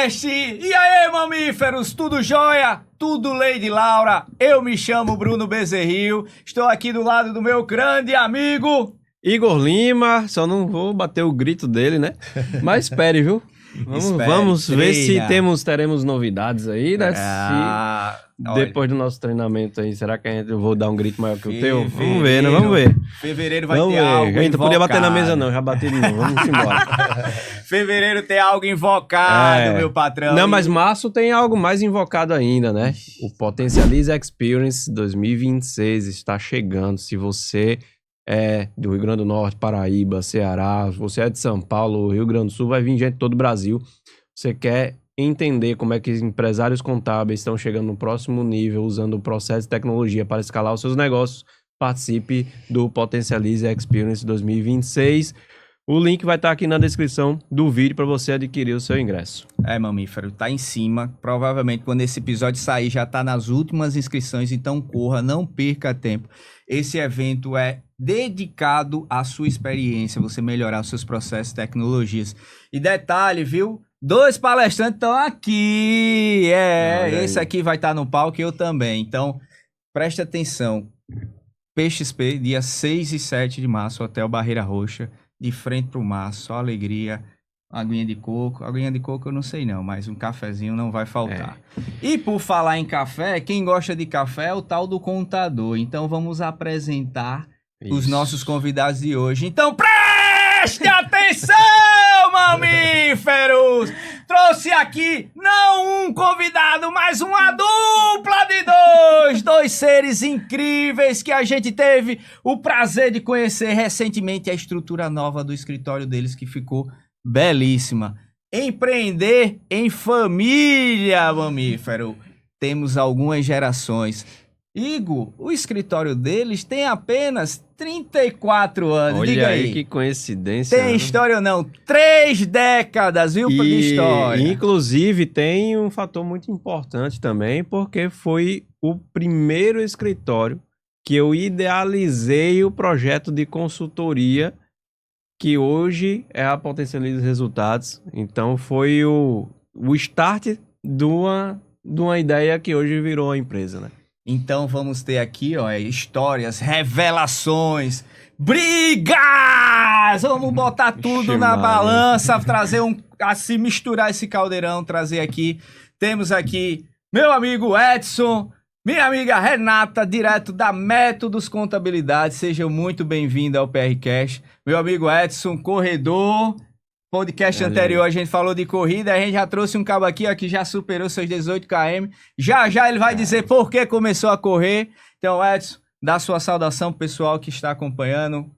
Podcast! E aí, mamíferos, tudo jóia? Tudo Lady Laura? Eu me chamo Bruno Bezerril, estou aqui do lado do meu grande amigo... Igor Lima, só não vou bater o grito dele, né? Mas espere, viu? Vamos ver se teremos novidades aí, né? Depois do nosso treinamento aí, será que eu vou dar um grito maior que o teu? Vamos ver, né? Vamos ver. Fevereiro vai ter algo invocado. A gente não podia bater na mesa não, já bati de novo, vamos embora. Fevereiro tem algo invocado, meu patrão. Não, mas março tem algo mais invocado ainda, né? O Potencialize Experience 2026 está chegando. Se você é do Rio Grande do Norte, Paraíba, Ceará, você é de São Paulo, Rio Grande do Sul, vai vir gente de todo o Brasil. Você quer entender como é que os empresários contábeis estão chegando no próximo nível usando o processo de tecnologia para escalar os seus negócios, participe do Potencialize Experience 2026. O link vai estar aqui na descrição do vídeo para você adquirir o seu ingresso. Mamífero, tá em cima. Provavelmente quando esse episódio sair já tá nas últimas inscrições, então corra, não perca tempo. Esse evento é dedicado à sua experiência, você melhorar os seus processos e tecnologias. E detalhe, viu? 2 palestrantes estão aqui. Esse aqui vai estar no palco e eu também. Então, preste atenção. PXP, dia 6 e 7 de março, Hotel Barreira Roxa, de frente pro mar, só alegria. Aguinha de coco. Aguinha de coco eu não sei não, mas um cafezinho não vai faltar. E por falar em café, quem gosta de café é o tal do contador. Então vamos apresentar os nossos convidados de hoje. Então preste atenção, mamíferos! Trouxe aqui não um convidado, mas uma dupla de dois seres incríveis que a gente teve o prazer de conhecer recentemente, a estrutura nova do escritório deles que ficou belíssima. Empreender em família, mamífero. Temos algumas gerações. Igor, o escritório deles tem apenas 34 anos. Olha diga aí, que coincidência. Tem história ou não? 3 décadas, viu, de história. Inclusive, tem um fator muito importante também, porque foi o primeiro escritório que eu idealizei o projeto de consultoria que hoje é a Potencialize Resultados. Então, foi o start de uma ideia que hoje virou a empresa, né? Então vamos ter aqui, histórias, revelações, brigas! Vamos botar tudo na balança, trazer assim, misturar esse caldeirão, trazer aqui. Temos aqui meu amigo Edson, minha amiga Renata, direto da Métodos Contabilidade. Seja muito bem-vindo ao PRCast. Meu amigo Edson, corredor. Podcast anterior a gente falou de corrida, a gente já trouxe um cabo aqui, que já superou seus 18 km. Já ele vai dizer por que começou a correr. Então, Edson, dá sua saudação pro pessoal que está acompanhando.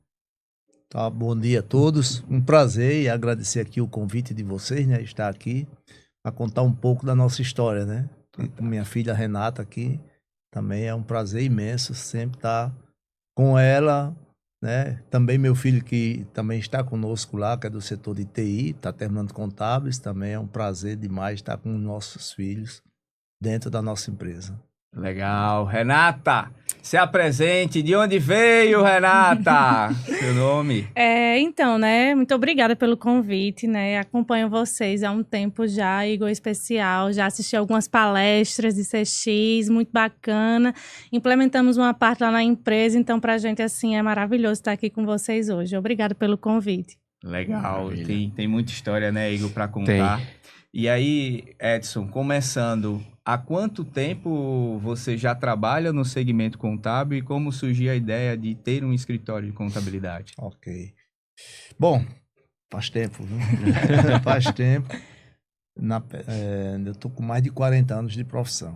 Tá, bom dia a todos. Um prazer e agradecer aqui o convite de vocês, né? Estar aqui para contar um pouco da nossa história, né? Com minha filha Renata aqui, também é um prazer imenso sempre estar com ela, né? Também meu filho que também está conosco lá, que é do setor de TI, está terminando contábeis, também é um prazer demais estar com nossos filhos dentro da nossa empresa. Legal. Renata, se apresente. De onde veio, Renata? Seu nome? Então, né? Muito obrigada pelo convite, né? Acompanho vocês há um tempo já, Igor Especial. Já assisti algumas palestras de CX, muito bacana. Implementamos uma parte lá na empresa, então pra gente, assim, é maravilhoso estar aqui com vocês hoje. Obrigada pelo convite. Legal. Tem muita história, né, Igor, pra contar. Tem. E aí, Edson, começando... Há quanto tempo você já trabalha no segmento contábil e como surgiu a ideia de ter um escritório de contabilidade? Ok. Bom, faz tempo, viu? Faz tempo. Eu tô com mais de 40 anos de profissão.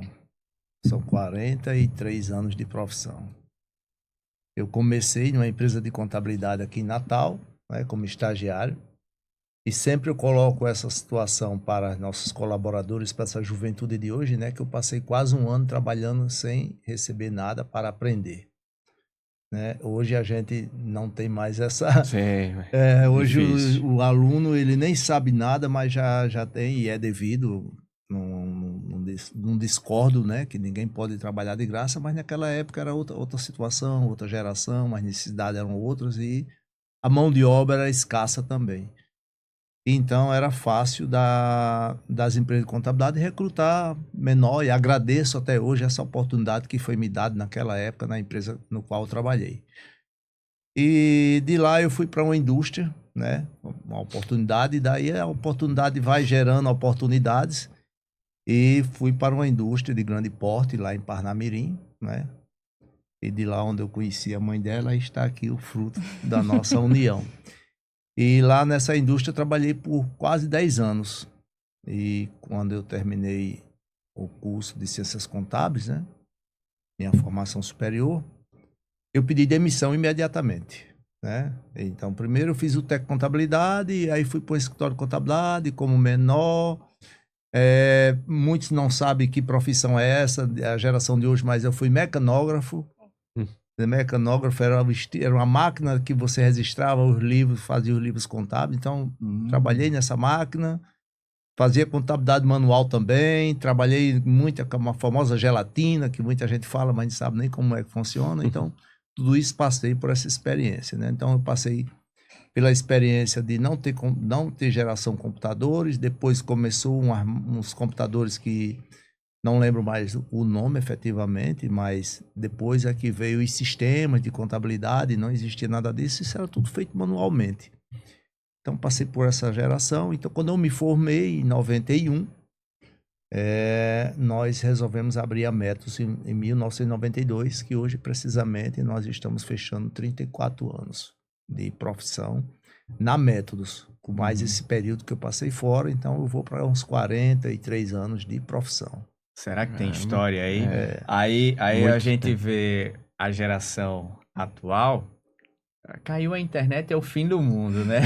São 43 anos de profissão. Eu comecei numa empresa de contabilidade aqui em Natal, né, como estagiário. E sempre eu coloco essa situação para nossos colaboradores, para essa juventude de hoje, né? Que eu passei quase um ano trabalhando sem receber nada para aprender. Né? Hoje a gente não tem mais essa... Sim, hoje o aluno, ele nem sabe nada, mas já tem, e é devido, não discordo, né? Que ninguém pode trabalhar de graça, mas naquela época era outra situação, outra geração, as necessidades eram outras e a mão de obra era escassa também. Então era fácil das empresas de contabilidade recrutar menor, e agradeço até hoje essa oportunidade que foi me dada naquela época na empresa no qual eu trabalhei. E de lá eu fui para uma indústria, né? Uma oportunidade, e daí a oportunidade vai gerando oportunidades, e fui para uma indústria de grande porte lá em Parnamirim, né? E de lá onde eu conheci a mãe dela, está aqui o fruto da nossa união. E lá nessa indústria eu trabalhei por quase 10 anos. E quando eu terminei o curso de Ciências Contábeis, né, minha formação superior, eu pedi demissão imediatamente, né? Então, primeiro eu fiz o técnico de contabilidade, e aí fui para o escritório de contabilidade como menor. Muitos não sabem que profissão é essa, a geração de hoje, mas eu fui mecanógrafo. Mecanógrafo era uma máquina que você registrava os livros, fazia os livros contábeis. Então, trabalhei nessa máquina, fazia contabilidade manual também, trabalhei muito com uma famosa gelatina, que muita gente fala, mas não sabe nem como é que funciona. Então, tudo isso passei por essa experiência, né? Então, eu passei pela experiência de não ter geração de computadores. Depois começou uns computadores que não lembro mais o nome efetivamente, mas depois é que veio os sistemas de contabilidade, não existia nada disso, isso era tudo feito manualmente. Então passei por essa geração. Então quando eu me formei em 91, nós resolvemos abrir a Métodos em 1992, que hoje precisamente nós estamos fechando 34 anos de profissão na Métodos, com mais esse período que eu passei fora. Então eu vou para uns 43 anos de profissão. Será que tem história aí? Aí Muito a gente tempo. vê a geração atual, caiu a internet, é o fim do mundo, né?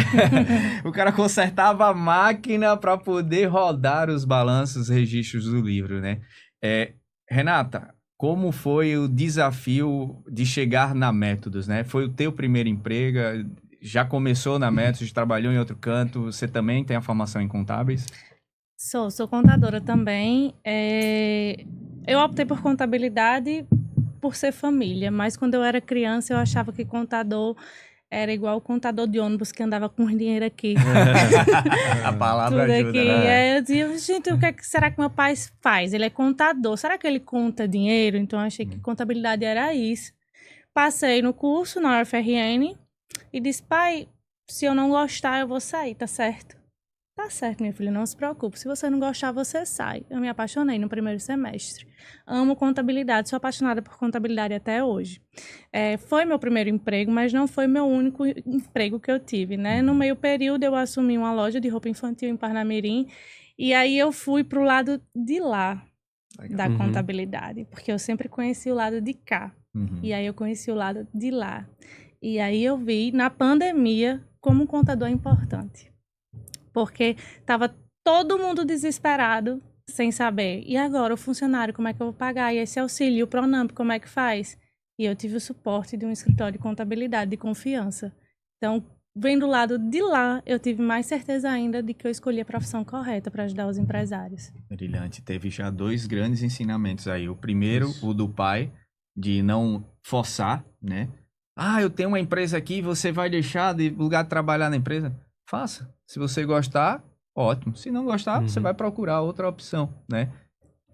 O cara consertava a máquina para poder rodar os balanços, os registros do livro, né? Renata, como foi o desafio de chegar na Métodos, né? Foi o teu primeiro emprego? Já começou na Métodos, trabalhou em outro canto? Você também tem a formação em contábeis? Sou contadora também. Eu optei por contabilidade por ser família, mas quando eu era criança eu achava que contador era igual o contador de ônibus que andava com dinheiro aqui. A palavra Tudo ajuda, aqui. né? Eu dizia, gente, o que será que meu pai faz? Ele é contador. Será que ele conta dinheiro? Então eu achei que contabilidade era isso. Passei no curso na UFRN e disse, pai, se eu não gostar eu vou sair, tá certo? Tá certo, minha filha, não se preocupe. Se você não gostar, você sai. Eu me apaixonei no primeiro semestre. Amo contabilidade, sou apaixonada por contabilidade até hoje. Foi meu primeiro emprego, mas não foi meu único emprego que eu tive, né? No meio período, eu assumi uma loja de roupa infantil em Parnamirim. E aí eu fui pro lado de lá da contabilidade, porque eu sempre conheci o lado de cá. E aí eu conheci o lado de lá. E aí eu vi, na pandemia, como um contador é importante. Porque estava todo mundo desesperado, sem saber. E agora, o funcionário, como é que eu vou pagar? E esse auxílio, o Pronamp, como é que faz? E eu tive o suporte de um escritório de contabilidade de confiança. Então, vendo do lado de lá, eu tive mais certeza ainda de que eu escolhi a profissão correta para ajudar os empresários. Brilhante. Teve já 2 grandes ensinamentos aí. O primeiro, o do pai, de não forçar, né? Eu tenho uma empresa aqui, você vai deixar de lugar de trabalhar na empresa? Faça. Se você gostar, ótimo. Se não gostar, você vai procurar outra opção, né?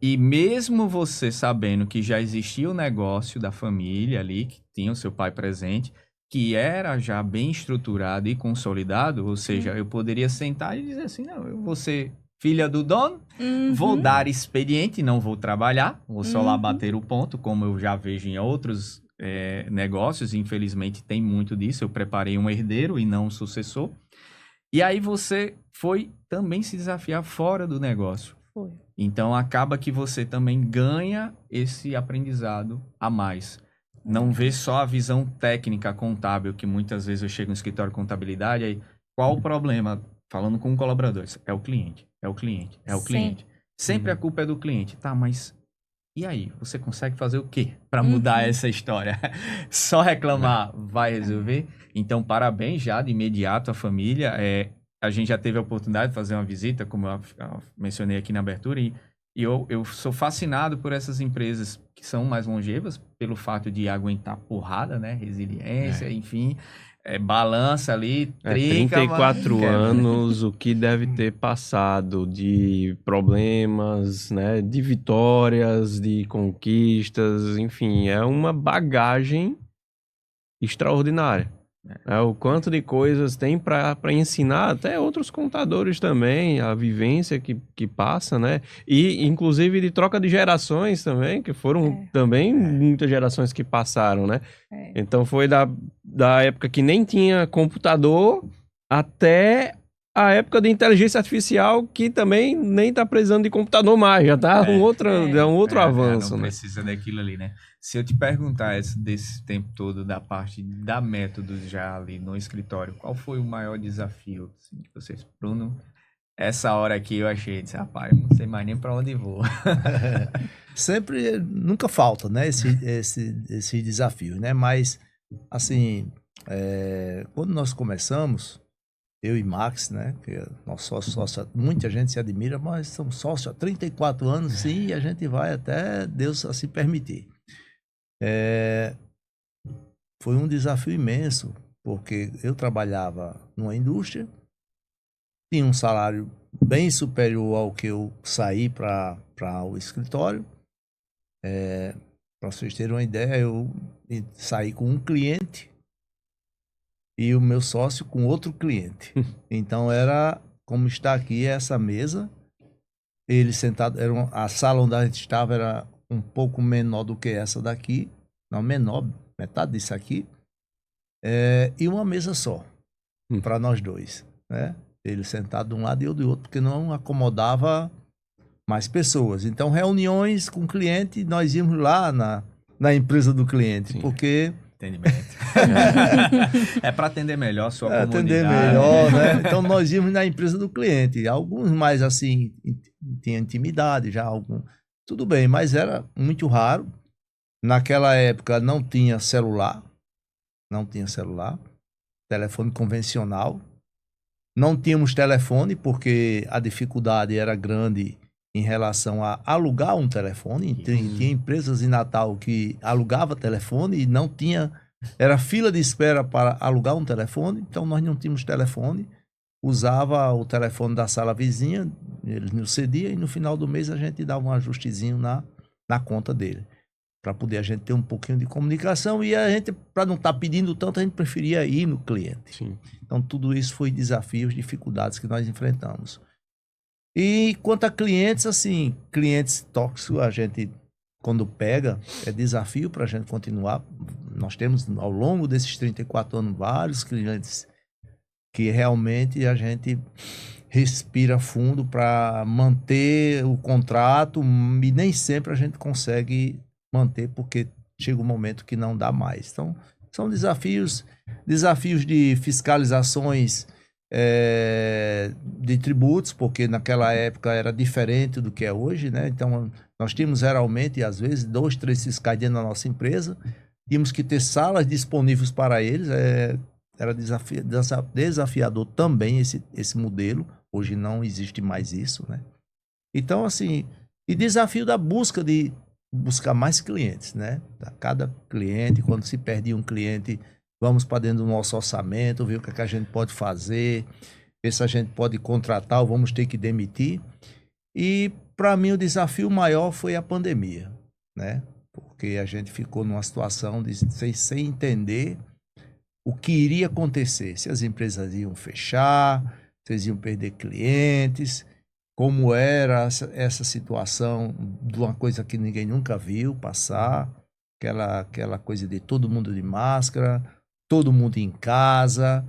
E mesmo você sabendo que já existia o negócio da família ali, que tinha o seu pai presente, que era já bem estruturado e consolidado, ou seja, eu poderia sentar e dizer assim, não, eu vou ser filha do dono, vou dar expediente, não vou trabalhar, vou só lá bater o ponto, como eu já vejo em outros negócios, infelizmente tem muito disso, eu preparei um herdeiro e não um sucessor. E aí você foi também se desafiar fora do negócio. Foi. Então acaba que você também ganha esse aprendizado a mais. Não vê só a visão técnica contábil, que muitas vezes eu chego no escritório de contabilidade, aí qual o problema? Falando com colaboradores, é o cliente, é o cliente, é o cliente. Sempre a culpa é do cliente. Tá, mas e aí? Você consegue fazer o quê para mudar essa história? Só reclamar vai resolver? Então, parabéns já de imediato à família. A gente já teve a oportunidade de fazer uma visita, como eu mencionei aqui na abertura, e E eu sou fascinado por essas empresas que são mais longevas, pelo fato de aguentar porrada, né? Resiliência, enfim, balança ali, trinca, 34 quebra, né? anos, o que deve ter passado de problemas, né? De vitórias, de conquistas, enfim, é uma bagagem extraordinária. O quanto de coisas tem para ensinar até outros contadores também, a vivência que passa, né? E inclusive de troca de gerações também, que foram também muitas gerações que passaram, né? Então foi da época que nem tinha computador até a época de inteligência artificial, que também nem tá precisando de computador mais, já tá um outro avanço, não né? precisa daquilo ali, né? Se eu te perguntar desse tempo todo da parte da métodos já ali no escritório, qual foi o maior desafio assim, que vocês, Bruno? Essa hora aqui eu achei, disse, rapaz, não sei mais nem para onde vou. Sempre, nunca falta, né, esse desafio, né? Mas, assim, quando nós começamos, eu e Max, né, que é nosso sócio, muita gente se admira, mas somos sócios há 34 anos, sim, e a gente vai até Deus assim permitir. Foi um desafio imenso, porque eu trabalhava numa indústria, tinha um salário bem superior ao que eu saí para o escritório. Para vocês terem uma ideia, eu saí com um cliente e o meu sócio com outro cliente. Então era como está aqui essa mesa. Ele sentado, a sala onde a gente estava era um pouco menor do que essa daqui, não menor, metade disso aqui, e uma mesa só para nós dois, né? Ele sentado de um lado e eu do outro, porque não acomodava mais pessoas. Então, reuniões com o cliente, nós íamos lá na empresa do cliente, Sim. Porque... Entendimento. É para atender melhor a sua comunidade. Atender melhor, né? Então, nós íamos na empresa do cliente. Alguns mais, assim, tinham intimidade já, algum... Tudo bem, mas era muito raro. Naquela época, não tinha celular. Telefone convencional. Não tínhamos telefone, porque a dificuldade era grande em relação a alugar um telefone. Tinha empresas em Natal que alugava telefone e não tinha... Era fila de espera para alugar um telefone, então nós não tínhamos telefone. Usava o telefone da sala vizinha, ele nos cedia e no final do mês a gente dava um ajustezinho na conta dele, para poder a gente ter um pouquinho de comunicação. E a gente, para não estar pedindo tanto, a gente preferia ir no cliente. Sim. Então tudo isso foi desafios, dificuldades que nós enfrentamos. E quanto a clientes, assim, clientes tóxicos, a gente, quando pega, é desafio para a gente continuar. Nós temos, ao longo desses 34 anos, vários clientes que realmente a gente respira fundo para manter o contrato e nem sempre a gente consegue manter, porque chega um momento que não dá mais. Então, são desafios de fiscalizações, de tributos, porque naquela época era diferente do que é hoje, né? Então, nós tínhamos geralmente, às vezes, 2, 3 fiscais dentro da nossa empresa, tínhamos que ter salas disponíveis para eles, era desafiador também esse modelo, hoje não existe mais isso, né? Então, assim, e desafio da busca de buscar mais clientes, né? A cada cliente, quando se perdia um cliente, vamos para dentro do nosso orçamento, ver o que a gente pode fazer, ver se a gente pode contratar ou vamos ter que demitir. E, para mim, o desafio maior foi a pandemia, né? Porque a gente ficou numa situação de sem entender o que iria acontecer, se as empresas iam fechar, se eles iam perder clientes, como era essa situação de uma coisa que ninguém nunca viu passar, aquela coisa de todo mundo de máscara, todo mundo em casa,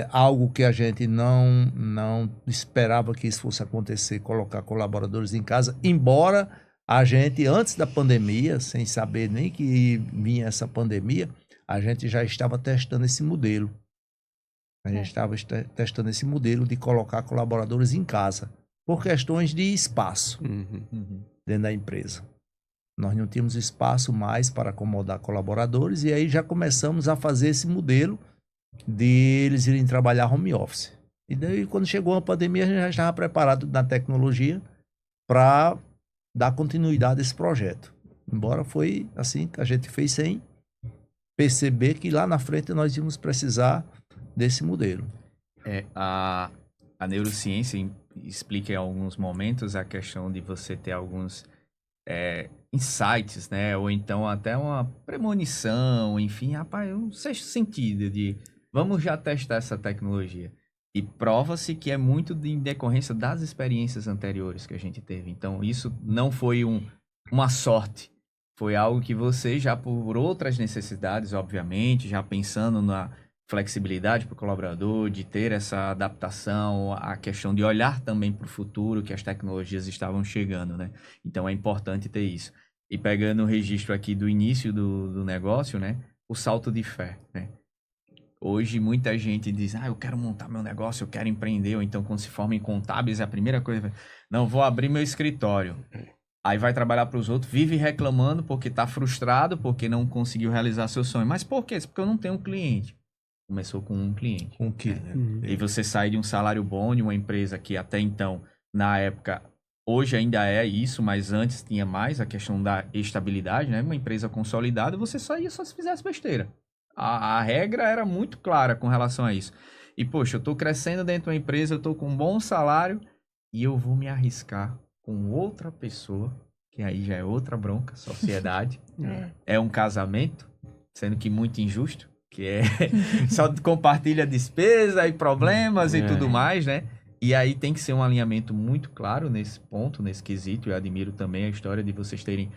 algo que a gente não esperava que isso fosse acontecer, colocar colaboradores em casa, embora a gente, antes da pandemia, sem saber nem que vinha essa pandemia, a gente já estava testando esse modelo. A gente estava testando esse modelo de colocar colaboradores em casa, por questões de espaço dentro da empresa. Nós não tínhamos espaço mais para acomodar colaboradores e aí já começamos a fazer esse modelo de eles irem trabalhar home office. E daí, quando chegou a pandemia, a gente já estava preparado na tecnologia para dar continuidade a esse projeto. Embora foi assim que a gente fez sem perceber que lá na frente nós íamos precisar desse modelo. A neurociência explica em alguns momentos a questão de você ter alguns insights, né? Ou então até uma premonição, enfim, rapaz, um sexto sentido de vamos já testar essa tecnologia. E prova-se que é muito em decorrência das experiências anteriores que a gente teve. Então, isso não foi uma sorte. Foi algo que você já por outras necessidades, obviamente, já pensando na flexibilidade para o colaborador, de ter essa adaptação, a questão de olhar também para o futuro, que as tecnologias estavam chegando, né? Então, é importante ter isso. E pegando o registro aqui do início do negócio, né? O salto de fé, né? Hoje, muita gente diz, eu quero montar meu negócio, eu quero empreender, ou então, quando se forma em contábeis, é a primeira coisa, não, vou abrir meu escritório. Aí vai trabalhar para os outros, vive reclamando porque está frustrado, porque não conseguiu realizar seu sonho. Mas por quê? Porque eu não tenho um cliente. Começou com um cliente. Com que, né? E você sai de um salário bom de uma empresa que até então, na época, hoje ainda é isso, mas antes tinha mais a questão da estabilidade, né? Uma empresa consolidada, você só ia só se fizesse besteira. A regra era muito clara com relação a isso. E, poxa, eu estou crescendo dentro de uma empresa, eu estou com um bom salário e eu vou me arriscar com outra pessoa, que aí já é outra bronca, sociedade. É um casamento, sendo que muito injusto, que só compartilha despesa e problemas e tudo mais, né? E aí tem que ser um alinhamento muito claro nesse ponto, nesse quesito. Eu admiro também a história de vocês terem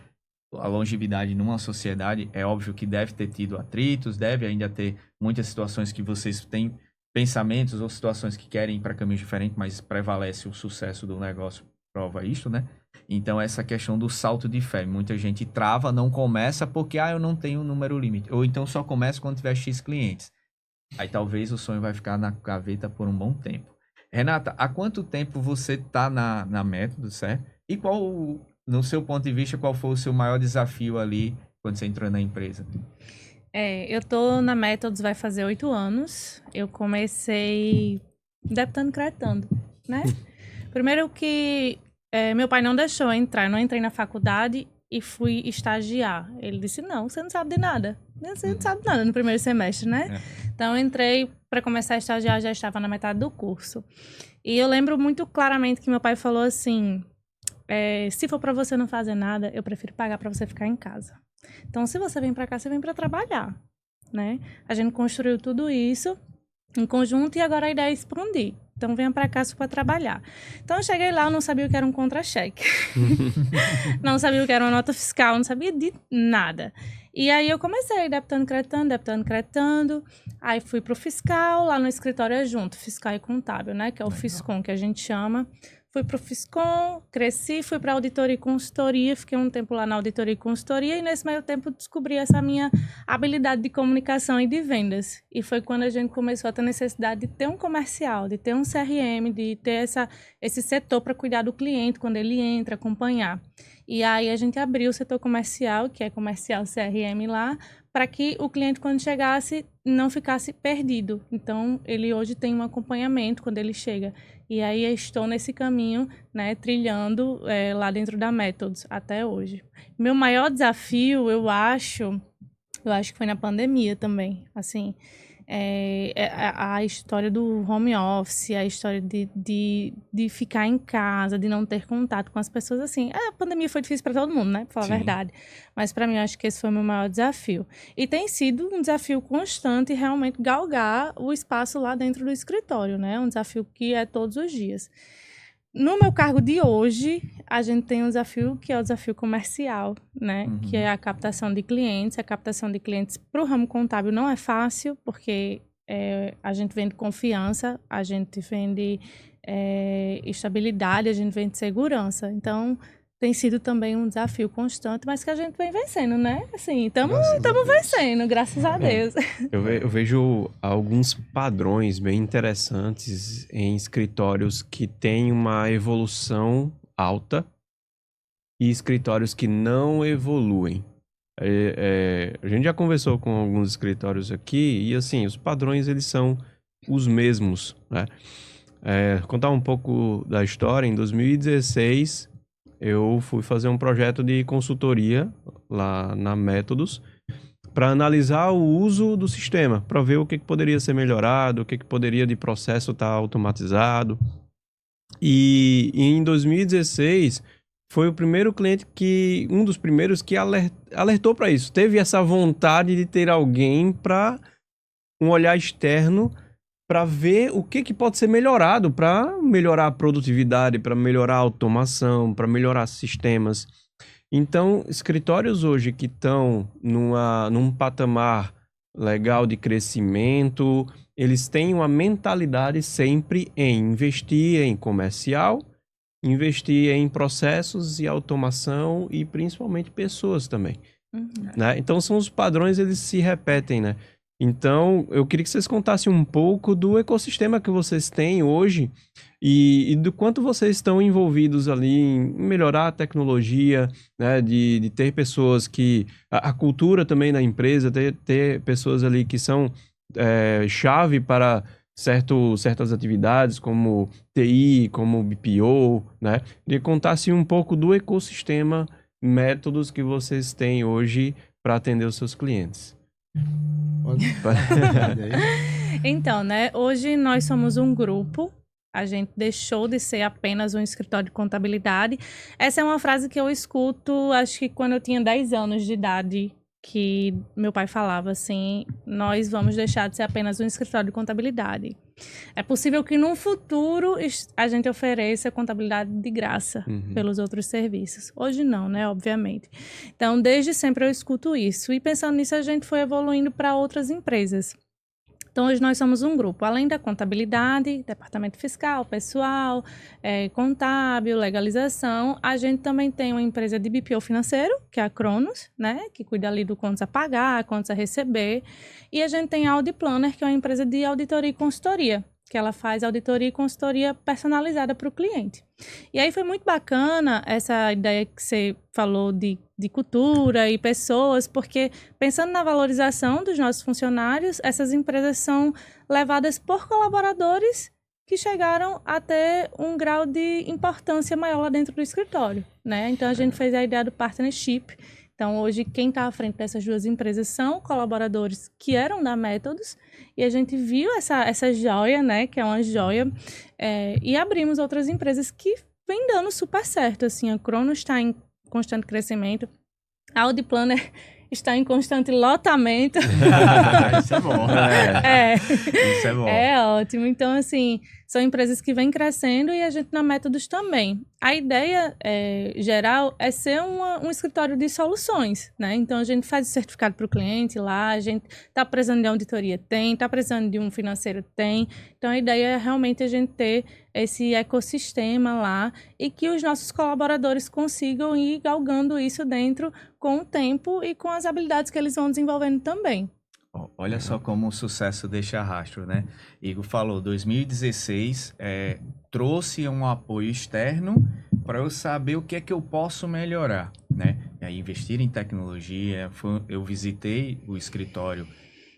a longevidade numa sociedade. É óbvio que deve ter tido atritos, deve ainda ter muitas situações que vocês têm pensamentos ou situações que querem ir para caminhos diferentes, mas prevalece o sucesso do negócio, prova isto, né? Então, essa questão do salto de fé. Muita gente trava, não começa porque, eu não tenho um número limite. Ou então só começa quando tiver X clientes. Aí talvez o sonho vai ficar na gaveta por um bom tempo. Renata, há quanto tempo você está na Método, certo? E no seu ponto de vista, qual foi o seu maior desafio ali quando você entrou na empresa? Eu tô na Métodos vai fazer 8 anos. Eu comecei debitando, creditando, né? Primeiro que meu pai não deixou eu entrar. Eu não entrei na faculdade e fui estagiar. Ele disse, não, você não sabe de nada. Você não sabe nada no primeiro semestre, né? Então, eu entrei para começar a estagiar, já estava na metade do curso. E eu lembro muito claramente que meu pai falou assim, se for para você não fazer nada, eu prefiro pagar para você ficar em casa. Então, se você vem para cá, você vem para trabalhar, né? A gente construiu tudo isso em conjunto e agora a ideia é expandir. Então, venha para cá para trabalhar. Então, eu cheguei lá, eu não sabia o que era um contra-cheque. Não sabia o que era uma nota fiscal, não sabia de nada. E aí, eu comecei debitando, creditando. Aí, fui pro fiscal, lá no escritório é junto, fiscal e contábil, né? Que é o Fiscom, que a gente chama. Fui pro Fiscom, cresci, fui para auditoria e consultoria, fiquei um tempo lá na auditoria e consultoria e nesse meio tempo descobri essa minha habilidade de comunicação e de vendas. E foi quando a gente começou a ter necessidade de ter um comercial, de ter um CRM, de ter esse setor para cuidar do cliente quando ele entra, acompanhar. E aí a gente abriu o setor comercial, que é comercial CRM lá, para que o cliente, quando chegasse, não ficasse perdido. Então, ele hoje tem um acompanhamento quando ele chega. E aí, eu estou nesse caminho, né, trilhando lá dentro da Métodos até hoje. Meu maior desafio, eu acho que foi na pandemia também, assim... a história do home office, a história de ficar em casa, de não ter contato com as pessoas, assim, a pandemia foi difícil para todo mundo, né, pra falar a verdade, mas para mim eu acho que esse foi o meu maior desafio, e tem sido um desafio constante realmente galgar o espaço lá dentro do escritório, né, um desafio que é todos os dias. No meu cargo de hoje, a gente tem um desafio que é o desafio comercial, né? Que é a captação de clientes. A captação de clientes para o ramo contábil não é fácil, porque a gente vende confiança, a gente vende estabilidade, a gente vende segurança. Então, tem sido também um desafio constante, mas que a gente vem vencendo, né? Assim, estamos vencendo, graças a Deus. Eu vejo alguns padrões bem interessantes em escritórios que têm uma evolução alta e escritórios que não evoluem. A gente já conversou com alguns escritórios aqui e, assim, os padrões, eles são os mesmos, né? Contar um pouco da história, em 2016... eu fui fazer um projeto de consultoria lá na Métodos para analisar o uso do sistema, para ver o que poderia ser melhorado, o que poderia de processo estar automatizado. E em 2016 foi o primeiro cliente um dos primeiros que alertou para isso. Teve essa vontade de ter alguém para um olhar externo para ver o que pode ser melhorado, para melhorar a produtividade, para melhorar a automação, para melhorar sistemas. Então, escritórios hoje que estão num patamar legal de crescimento, eles têm uma mentalidade sempre em investir em comercial, investir em processos e automação e principalmente pessoas também. Né? Então, são os padrões, eles se repetem, né? Então, eu queria que vocês contassem um pouco do ecossistema que vocês têm hoje e do quanto vocês estão envolvidos ali em melhorar a tecnologia, né? De ter pessoas que... A cultura também na empresa, ter pessoas ali que são chave para certas atividades, como TI, como BPO, né? De contasse um pouco do ecossistema, métodos que vocês têm hoje para atender os seus clientes. Então, né? Hoje nós somos um grupo. A gente deixou de ser apenas um escritório de contabilidade. Essa é uma frase que eu escuto, acho que quando eu tinha 10 anos de idade, que meu pai falava assim: nós vamos deixar de ser apenas um escritório de contabilidade. É possível que no futuro a gente ofereça contabilidade de graça pelos outros serviços. Hoje não, né? Obviamente. Então, desde sempre eu escuto isso. E pensando nisso, a gente foi evoluindo para outras empresas. Então, hoje nós somos um grupo, além da contabilidade, departamento fiscal, pessoal, contábil, legalização, a gente também tem uma empresa de BPO financeiro, que é a Cronos, né, que cuida ali do contas a pagar, contas a receber, e a gente tem a Audi Planner, que é uma empresa de auditoria e consultoria, que ela faz auditoria e consultoria personalizada para o cliente. E aí foi muito bacana essa ideia que você falou de cultura e pessoas, porque pensando na valorização dos nossos funcionários, essas empresas são levadas por colaboradores que chegaram a ter um grau de importância maior lá dentro do escritório, né? Então, a gente fez a ideia do partnership. Então, hoje, quem está à frente dessas duas empresas são colaboradores que eram da Métodos, e a gente viu essa joia, né, que é uma joia, e abrimos outras empresas que vem dando super certo, assim. A Cronos está em constante crescimento, a Audi Planner está em constante lotamento. Isso é bom. Isso é bom. É ótimo. Então, assim, são empresas que vêm crescendo e a gente na Métodos também. A ideia geral é ser um escritório de soluções, né? Então, a gente faz o certificado para o cliente lá, a gente está precisando de auditoria, está precisando de um financeiro, tem. Então, a ideia é realmente a gente ter esse ecossistema lá e que os nossos colaboradores consigam ir galgando isso dentro com o tempo e com as habilidades que eles vão desenvolvendo também. Olha só como o sucesso deixa rastro, né? Igor falou, 2016 trouxe um apoio externo para eu saber o que é que eu posso melhorar, né? E aí, investir em tecnologia, eu visitei o escritório,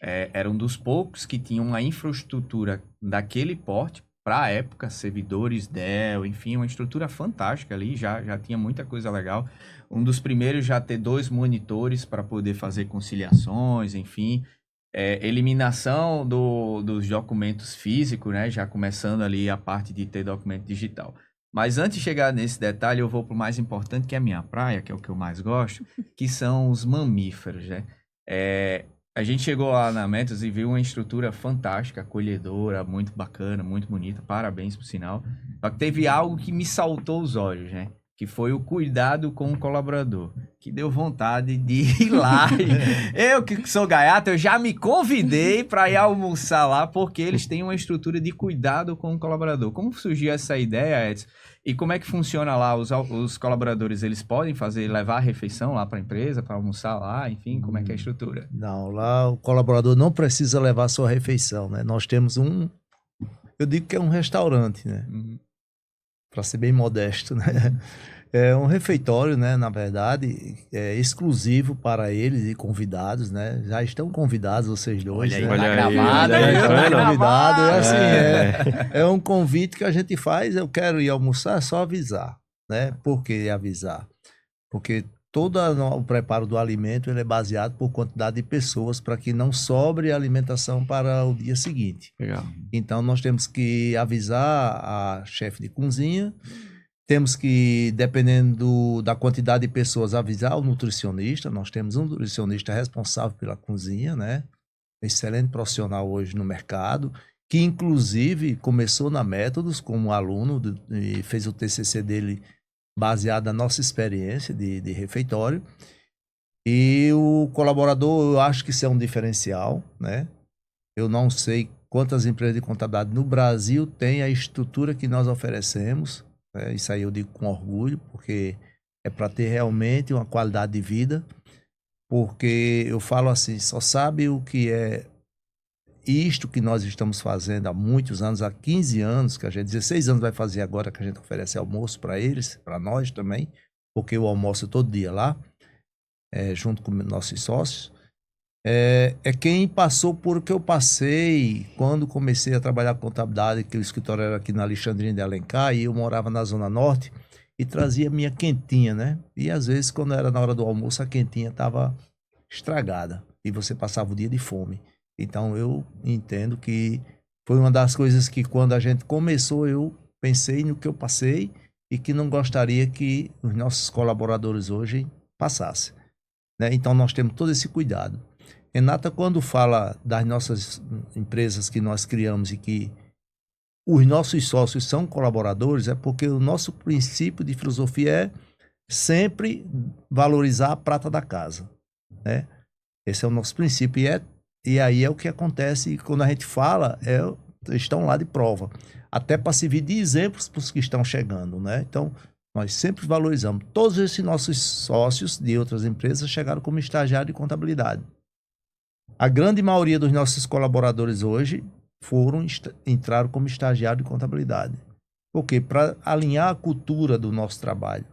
era um dos poucos que tinham uma infraestrutura daquele porte, para a época, servidores Dell, enfim, uma estrutura fantástica ali, já tinha muita coisa legal. Um dos primeiros já ter 2 monitores para poder fazer conciliações, enfim. Eliminação dos documentos físicos, né? Já começando ali a parte de ter documento digital. Mas antes de chegar nesse detalhe, eu vou para o mais importante, que é a minha praia, que é o que eu mais gosto, que são os mamíferos, né? A gente chegou lá na Métodos e viu uma estrutura fantástica, acolhedora, muito bacana, muito bonita, parabéns por sinal. Só que teve algo que me saltou os olhos, né? Que foi o cuidado com o colaborador, que deu vontade de ir lá. Eu que sou gaiato, eu já me convidei para ir almoçar lá, porque eles têm uma estrutura de cuidado com o colaborador. Como surgiu essa ideia, Edson? E como é que funciona lá? Os colaboradores, eles podem levar a refeição lá para a empresa, para almoçar lá, enfim, como é que é a estrutura? Não, lá o colaborador não precisa levar a sua refeição, né? Nós temos eu digo que é um restaurante, né? Para ser bem modesto, né? É um refeitório, né? Na verdade, exclusivo para eles e convidados, né? Já estão convidados vocês dois. Olha aí, né? tá gravado. Tá convidado. É assim, é um convite que a gente faz. Eu quero ir almoçar, é só avisar. né? Por que avisar? Porque todo o preparo do alimento ele é baseado por quantidade de pessoas para que não sobre alimentação para o dia seguinte. Legal. Então, nós temos que avisar a chefe de cozinha, temos que, dependendo da quantidade de pessoas, avisar o nutricionista. Nós temos um nutricionista responsável pela cozinha, né? Excelente profissional hoje no mercado, que inclusive começou na Métodos como aluno e fez o TCC dele baseado na nossa experiência de refeitório. E o colaborador, eu acho que isso é um diferencial, né? Eu não sei quantas empresas de contabilidade no Brasil têm a estrutura que nós oferecemos, né? Isso aí eu digo com orgulho, porque é para ter realmente uma qualidade de vida, porque eu falo assim, só sabe o que é isto que nós estamos fazendo há muitos anos, há 15 anos, que a gente, 16 anos vai fazer agora que a gente oferece almoço para eles, para nós também, porque eu almoço todo dia lá, junto com nossos sócios. É quem passou por o que eu passei quando comecei a trabalhar com contabilidade, que o escritório era aqui na Alexandrina de Alencar, e eu morava na Zona Norte, e trazia minha quentinha, né? E às vezes, quando era na hora do almoço, a quentinha estava estragada, e você passava o dia de fome. Então, eu entendo que foi uma das coisas que, quando a gente começou, eu pensei no que eu passei e que não gostaria que os nossos colaboradores hoje passassem, né? Então, nós temos todo esse cuidado. Renata, quando fala das nossas empresas que nós criamos e que os nossos sócios são colaboradores, é porque o nosso princípio de filosofia é sempre valorizar a prata da casa, né? Esse é o nosso princípio e aí é o que acontece quando a gente fala, estão lá de prova, até para servir de exemplos para os que estão chegando, né? Então, nós sempre valorizamos. Todos esses nossos sócios de outras empresas chegaram como estagiário de contabilidade. A grande maioria dos nossos colaboradores hoje entraram como estagiário de contabilidade. Por quê? Para alinhar a cultura do nosso trabalho,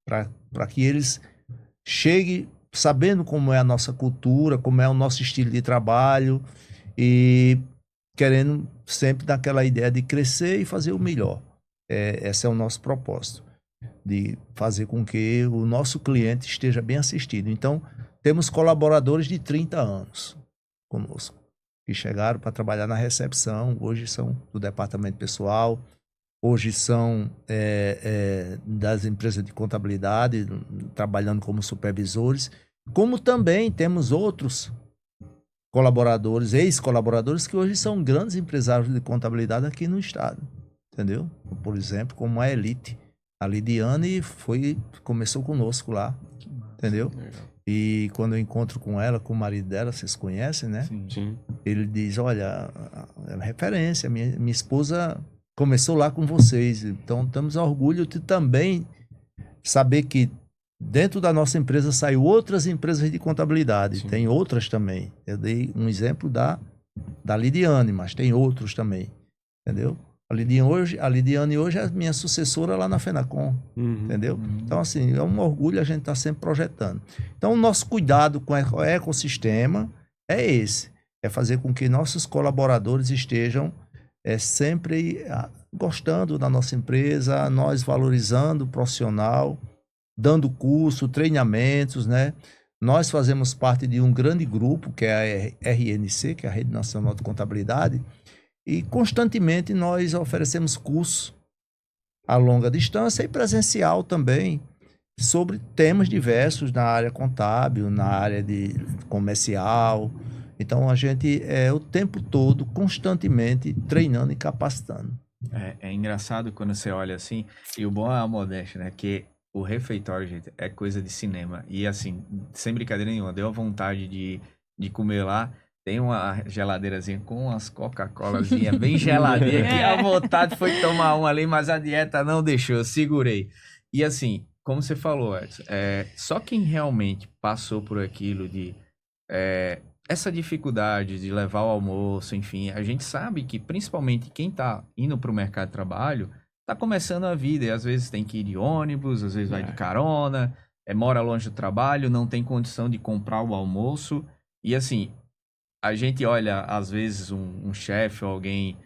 para que eles cheguem sabendo como é a nossa cultura, como é o nosso estilo de trabalho e querendo sempre daquela ideia de crescer e fazer o melhor. Esse é o nosso propósito, de fazer com que o nosso cliente esteja bem assistido. Então, temos colaboradores de 30 anos conosco, que chegaram para trabalhar na recepção, hoje são do departamento pessoal, hoje são das empresas de contabilidade, trabalhando como supervisores, como também temos outros colaboradores, ex-colaboradores, que hoje são grandes empresários de contabilidade aqui no estado, entendeu? Por exemplo, como a Elite. A Lidiane começou conosco lá, entendeu? Legal. E quando eu encontro com ela, com o marido dela, vocês conhecem, né? Sim. Ele diz, olha, é referência, minha esposa começou lá com vocês, então temos orgulho de também saber que dentro da nossa empresa saiu outras empresas de contabilidade, Sim. Tem outras também. Eu dei um exemplo da Lidiane, mas tem outros também, entendeu? A Lidiane hoje é a minha sucessora lá na Fenacom, entendeu? Então, assim, é um orgulho a gente estar sempre projetando. Então, o nosso cuidado com o ecossistema é esse, é fazer com que nossos colaboradores estejam sempre gostando da nossa empresa, nós valorizando o profissional, dando curso, treinamentos, né? Nós fazemos parte de um grande grupo, que é a RNC, que é a Rede Nacional de Contabilidade, e constantemente nós oferecemos cursos a longa distância e presencial também, sobre temas diversos na área contábil, na área de comercial. Então, a gente o tempo todo, constantemente, treinando e capacitando. É engraçado quando você olha assim, e o bom é a modéstia, né? Que o refeitório, gente, é coisa de cinema. E assim, sem brincadeira nenhuma, deu a vontade de comer lá. Tem uma geladeirazinha com umas Coca-Colazinha bem geladinha, que a vontade foi tomar uma ali, mas a dieta não deixou, eu segurei. E assim, como você falou, Edson, só quem realmente passou por aquilo de... essa dificuldade de levar o almoço, enfim, a gente sabe que principalmente quem está indo para o mercado de trabalho está começando a vida e às vezes tem que ir de ônibus, às vezes vai de carona, mora longe do trabalho, não tem condição de comprar o almoço. E assim, a gente olha às vezes um chefe ou alguém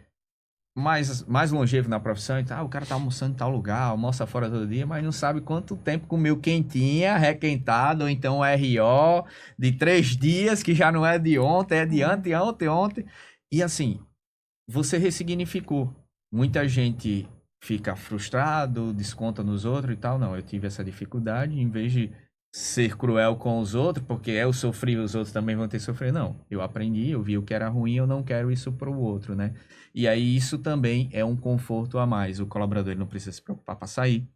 mais longevo na profissão, então, o cara tá almoçando em tal lugar, almoça fora todo dia, mas não sabe quanto tempo comeu quentinha, requentado, ou então RO de 3 dias, que já não é de ontem, é de ontem. E assim, você ressignificou. Muita gente fica frustrado, desconta nos outros e tal. Não, eu tive essa dificuldade, em vez de ser cruel com os outros, porque eu sofri e os outros também vão ter que sofrer. Não, eu aprendi, eu vi o que era ruim, eu não quero isso para o outro, né? E aí isso também é um conforto a mais. O colaborador ele não precisa se preocupar para sair.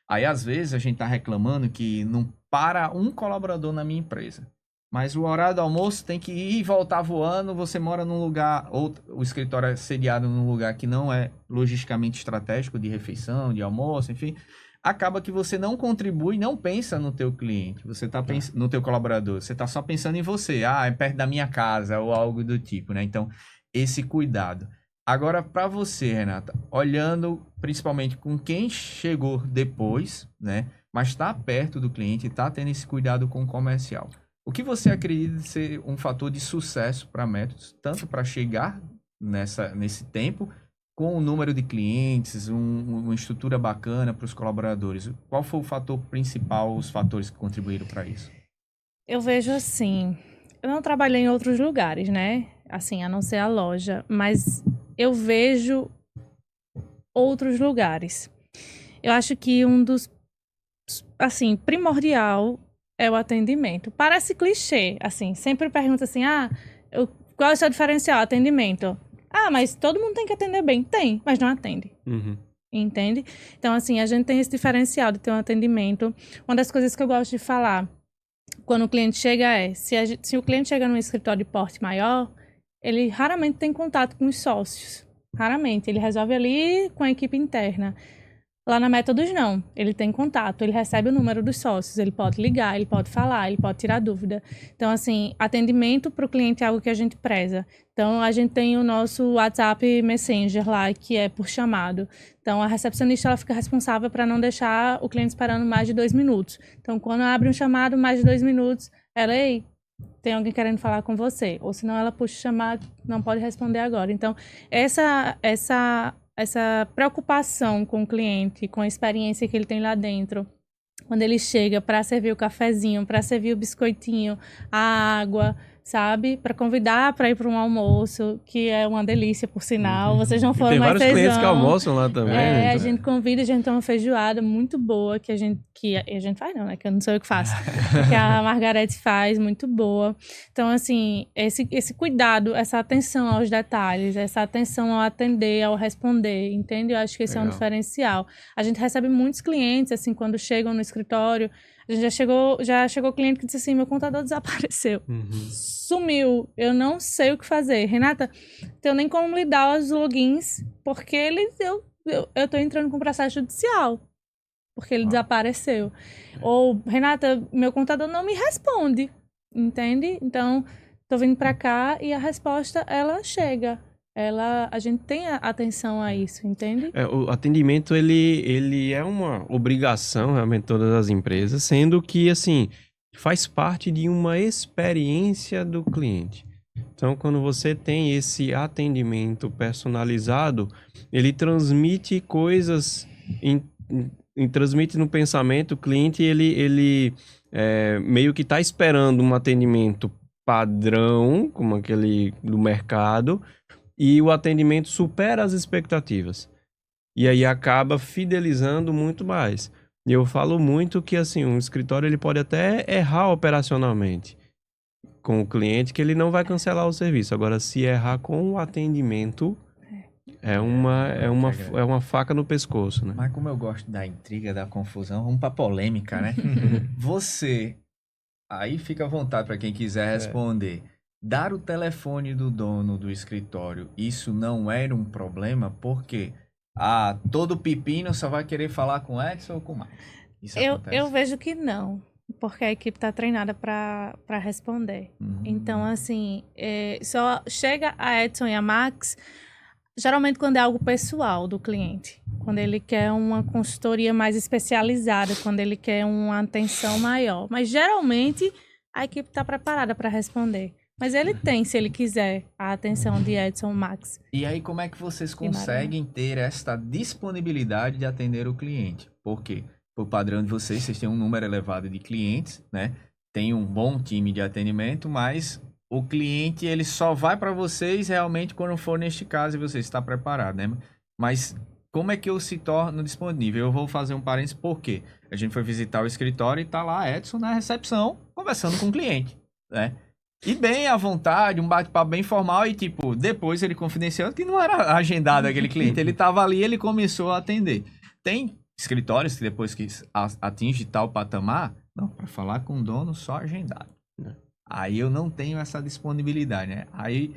Aí às vezes a gente tá reclamando que não para um colaborador na minha empresa. Mas o horário do almoço tem que ir e voltar voando, você mora num lugar, ou o escritório é sediado num lugar que não é logisticamente estratégico de refeição, de almoço, enfim, acaba que você não contribui, não pensa no teu cliente, você tá no teu colaborador, você tá só pensando em você, é perto da minha casa ou algo do tipo, né? Então, esse cuidado. Agora, para você, Renata, olhando principalmente com quem chegou depois, né? Mas está perto do cliente, está tendo esse cuidado com o comercial. O que você acredita ser um fator de sucesso para Métodos, tanto para chegar nesse tempo, com o número de clientes, uma estrutura bacana para os colaboradores? Qual foi o fator principal, os fatores que contribuíram para isso? Eu vejo assim, eu não trabalhei em outros lugares, né? Assim, a não ser a loja, mas eu vejo outros lugares. Eu acho que um dos, assim, primordial é o atendimento. Parece clichê, assim, sempre pergunta assim, qual é o seu diferencial? Atendimento. Mas todo mundo tem que atender bem. Tem, mas não atende. Uhum. Entende? Então, assim, a gente tem esse diferencial de ter um atendimento. Uma das coisas que eu gosto de falar quando o cliente chega se o cliente chega num escritório de porte maior, ele raramente tem contato com os sócios. Raramente. Ele resolve ali com a equipe interna. Lá na Métodos, não. Ele tem contato, ele recebe o número dos sócios, ele pode ligar, ele pode falar, ele pode tirar dúvida. Então, assim, atendimento para o cliente é algo que a gente preza. Então, a gente tem o nosso WhatsApp Messenger lá, que é por chamado. Então, a recepcionista ela fica responsável para não deixar o cliente esperando mais de 2 minutos. Então, quando abre um chamado, mais de 2 minutos, ela, ei, tem alguém querendo falar com você. Ou senão ela puxa o chamado, não pode responder agora. Então, essa preocupação com o cliente, com a experiência que ele tem lá dentro, quando ele chega para servir o cafezinho, para servir o biscoitinho, a água, sabe? Para convidar para ir para um almoço, que é uma delícia, por sinal. Vocês não foram, mas tem vários clientes que vão. almoçam lá também. Né? A gente convida, a gente tem uma feijoada muito boa, que a gente faz não, né? Que eu não sou eu que faço. Que a Margarete faz, muito boa. Então, assim, esse cuidado, essa atenção aos detalhes, essa atenção ao atender, ao responder, entende? Eu acho que esse é um diferencial. A gente recebe muitos clientes, assim, quando chegam no escritório, a gente já chegou cliente que disse assim, meu contador desapareceu. Sumiu, eu não sei o que fazer. Renata, tenho nem como lhe dar os logins, porque eu tô entrando com processo judicial, porque ele desapareceu. Ou, Renata, meu contador não me responde, entende? Então, tô vindo pra cá e a resposta, ela chega. A gente tem atenção a isso, entende? O atendimento, ele é uma obrigação, realmente, todas as empresas, sendo que, assim, faz parte de uma experiência do cliente. Então, quando você tem esse atendimento personalizado, ele transmite coisas, transmite no pensamento, o cliente, ele meio que está esperando um atendimento padrão, como aquele do mercado, e o atendimento supera as expectativas. E aí acaba fidelizando muito mais. E eu falo muito que, assim, um escritório ele pode até errar operacionalmente com o cliente, que ele não vai cancelar o serviço. Agora, se errar com o atendimento, é uma faca no pescoço, né? Mas como eu gosto da intriga, da confusão, vamos pra polêmica, né? Você, aí fica à vontade para quem quiser responder. Dar o telefone do dono do escritório, isso não era um problema? Porque todo pepino só vai querer falar com o Edson ou com o Max? Isso acontece? Eu vejo que não, porque a equipe está treinada para responder. Então, assim, só chega a Edson e a Max, geralmente quando é algo pessoal do cliente, quando ele quer uma consultoria mais especializada, quando ele quer uma atenção maior. Mas, geralmente, a equipe está preparada para responder. Mas ele tem, se ele quiser, a atenção de Edson Max. E aí, como é que vocês Guimarães. conseguem ter esta disponibilidade de atender o cliente? Por quê? Por padrão de vocês têm um número elevado de clientes, né? Tem um bom time de atendimento, mas o cliente ele só vai para vocês realmente quando for neste caso e você está preparado, né? Mas como é que eu se torno disponível? Eu vou fazer um parênteses, por quê? A gente foi visitar o escritório e tá lá Edson na recepção conversando com o cliente, né? E bem à vontade, um bate-papo bem formal e, tipo, depois ele confidenciou que não era agendado aquele cliente. Ele estava ali e ele começou a atender. Tem escritórios que depois que atinge tal patamar, não, para falar com o dono só agendado. Aí eu não tenho essa disponibilidade, né? Aí,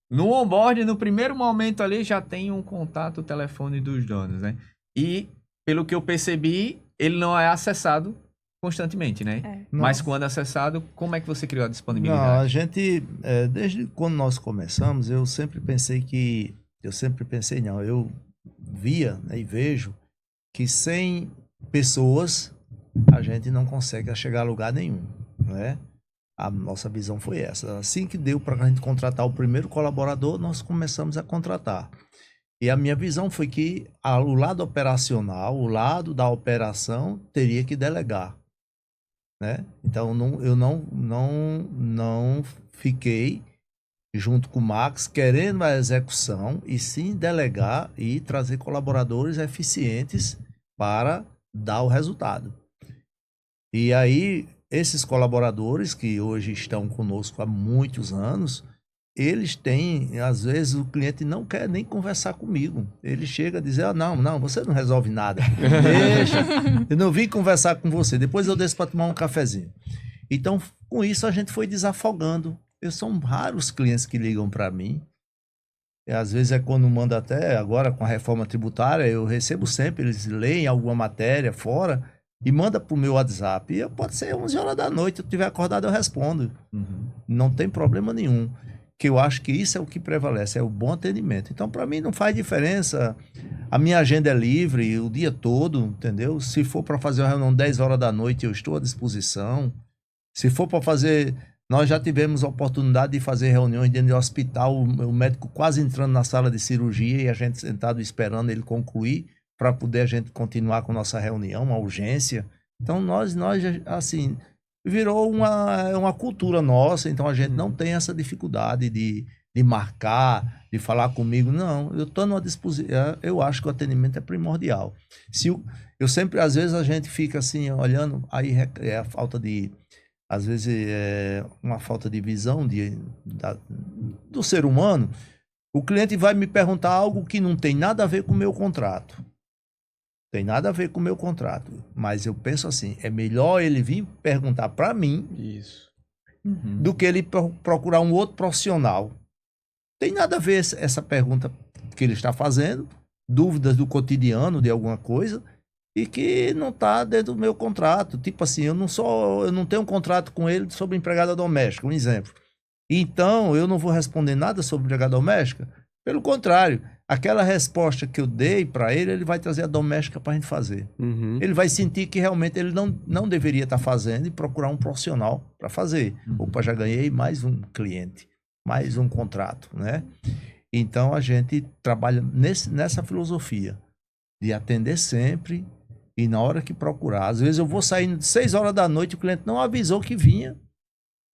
no onboard, no primeiro momento ali, já tem um contato, o telefone dos donos, né? E, pelo que eu percebi, ele não é acessado constantemente, né? É. Mas Não. quando acessado, como é que você criou a Não, disponibilidade? a gente, desde quando nós começamos, eu sempre pensei, eu via, né, e vejo que sem pessoas a gente não consegue chegar a lugar nenhum, né? A nossa visão foi essa. Assim que deu para a gente contratar o primeiro colaborador, nós começamos a contratar. E a minha visão foi que o lado operacional, o lado da operação, teria que delegar, né? Então eu não fiquei junto com o Max querendo a execução e sim delegar e trazer colaboradores eficientes para dar o resultado. E aí esses colaboradores que hoje estão conosco há muitos anos, eles têm, às vezes o cliente não quer nem conversar comigo. Ele chega a dizer, não, você não resolve nada. Deixa, eu não vim conversar com você, depois eu desço para tomar um cafezinho. Então, com isso a gente foi desafogando. São raros clientes que ligam para mim. E, às vezes é quando manda até, agora com a reforma tributária, eu recebo sempre, eles leem alguma matéria fora e manda para o meu WhatsApp. E pode ser 11 horas da noite, eu estiver acordado eu respondo. Uhum. Não tem problema nenhum. Que eu acho que isso é o que prevalece, é o bom atendimento. Então, para mim, não faz diferença. A minha agenda é livre o dia todo, entendeu? Se for para fazer uma reunião 10 horas da noite, eu estou à disposição. Se for para fazer... Nós já tivemos a oportunidade de fazer reuniões dentro de hospital, o médico quase entrando na sala de cirurgia e a gente sentado esperando ele concluir para poder a gente continuar com nossa reunião, uma urgência. Então, nós assim... virou uma cultura nossa, então a gente não tem essa dificuldade de marcar, de falar comigo. Não, eu estou numa disposição, eu acho que o atendimento é primordial. Eu sempre, às vezes, a gente fica assim, olhando, aí é a falta de, às vezes, é uma falta de visão do ser humano. O cliente vai me perguntar algo que não tem nada a ver com o meu contrato. Tem nada a ver com o meu contrato, mas eu penso assim, é melhor ele vir perguntar para mim Isso. Uhum. do que ele procurar um outro profissional. Tem nada a ver essa pergunta que ele está fazendo, dúvidas do cotidiano de alguma coisa, e que não está dentro do meu contrato. Tipo assim, eu não tenho um contrato com ele sobre empregada doméstica, um exemplo. Então, eu não vou responder nada sobre empregada doméstica. Pelo contrário, aquela resposta que eu dei para ele, ele vai trazer a doméstica para a gente fazer. Uhum. Ele vai sentir que realmente ele não deveria estar fazendo e procurar um profissional para fazer. Opa, já ganhei mais um cliente, mais um contrato, né? Então, a gente trabalha nessa filosofia de atender sempre e na hora que procurar. Às vezes eu vou saindo de 6 horas da noite e o cliente não avisou que vinha.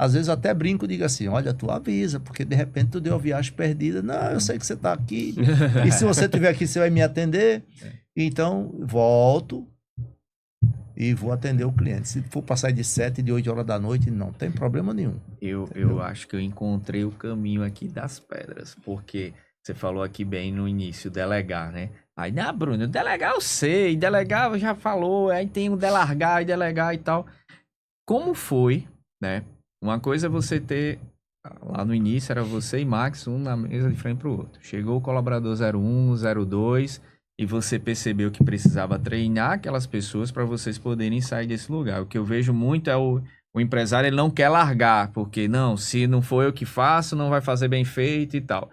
Às vezes eu até brinco e digo assim, olha, tu avisa, porque de repente tu deu uma viagem perdida. Não, eu sei que você está aqui. E se você estiver aqui, você vai me atender. Então, volto e vou atender o cliente. Se for para sair de 7, de 8 horas da noite, não tem problema nenhum. Eu acho que eu encontrei o caminho aqui das pedras, porque você falou aqui bem no início, delegar, né? Aí, Bruno, delegar eu sei, delegar já falou, aí tem o delargar e delegar e tal. Como foi, né? Uma coisa é você ter, lá no início era você e Max, um na mesa de frente para o outro. Chegou o colaborador 01, 02 e você percebeu que precisava treinar aquelas pessoas para vocês poderem sair desse lugar. O que eu vejo muito é o empresário, ele não quer largar, porque não, se não for eu que faço, não vai fazer bem feito e tal.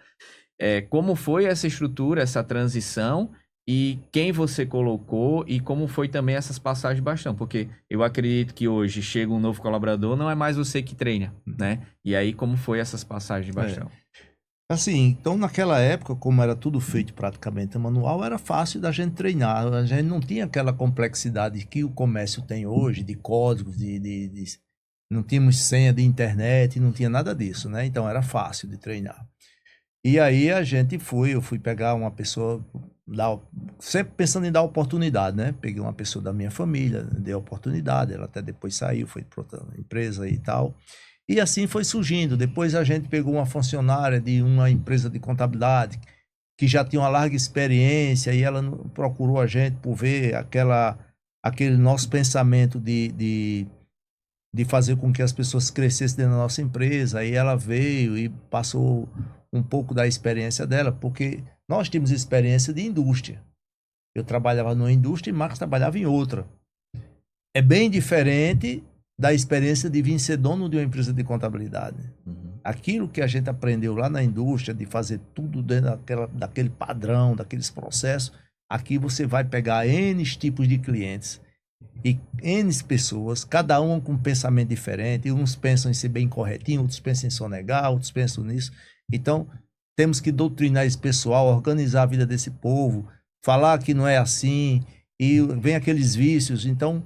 Como foi essa estrutura, essa transição e quem você colocou e como foi também essas passagens de bastão, porque eu acredito que hoje chega um novo colaborador, não é mais você que treina, né? E aí como foi essas passagens de bastão? Assim, então naquela época, como era tudo feito praticamente manual, era fácil da gente treinar. A gente não tinha aquela complexidade que o comércio tem hoje, de códigos, não tínhamos senha de internet, não tinha nada disso, né? Então era fácil de treinar. E aí eu fui pegar uma pessoa, sempre pensando em dar oportunidade, né? Peguei uma pessoa da minha família, dei a oportunidade, ela até depois saiu, foi para outra empresa e tal. E assim foi surgindo. Depois a gente pegou uma funcionária de uma empresa de contabilidade que já tinha uma larga experiência e ela procurou a gente por ver aquele nosso pensamento de fazer com que as pessoas crescessem dentro da nossa empresa. Aí ela veio e passou um pouco da experiência dela, porque nós tínhamos experiência de indústria. Eu trabalhava numa indústria e Marcos trabalhava em outra. É bem diferente da experiência de vir ser dono de uma empresa de contabilidade. Aquilo que a gente aprendeu lá na indústria, de fazer tudo dentro daquele padrão, daqueles processos, aqui você vai pegar N tipos de clientes e N pessoas, cada um com um pensamento diferente, uns pensam em ser bem corretinho, outros pensam em sonegar, outros pensam nisso. Então, temos que doutrinar esse pessoal, organizar a vida desse povo, falar que não é assim, e vem aqueles vícios. Então,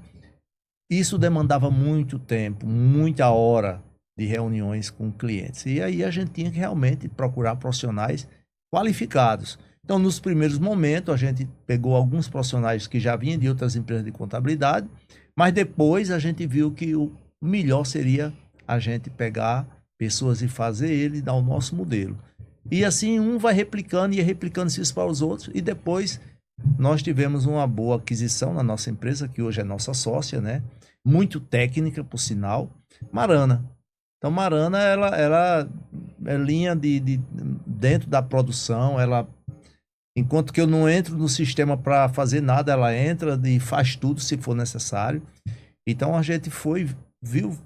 isso demandava muito tempo, muita hora de reuniões com clientes. E aí a gente tinha que realmente procurar profissionais qualificados. Então, nos primeiros momentos, a gente pegou alguns profissionais que já vinham de outras empresas de contabilidade, mas depois a gente viu que o melhor seria a gente pegar pessoas e fazer ele e dar o nosso modelo. E assim, um vai replicando e ia replicando isso para os outros, e depois nós tivemos uma boa aquisição na nossa empresa, que hoje é nossa sócia, né? Muito técnica, por sinal, Marana. Então, Marana, ela é linha dentro da produção, enquanto que eu não entro no sistema para fazer nada, ela entra e faz tudo se for necessário. Então, a gente viu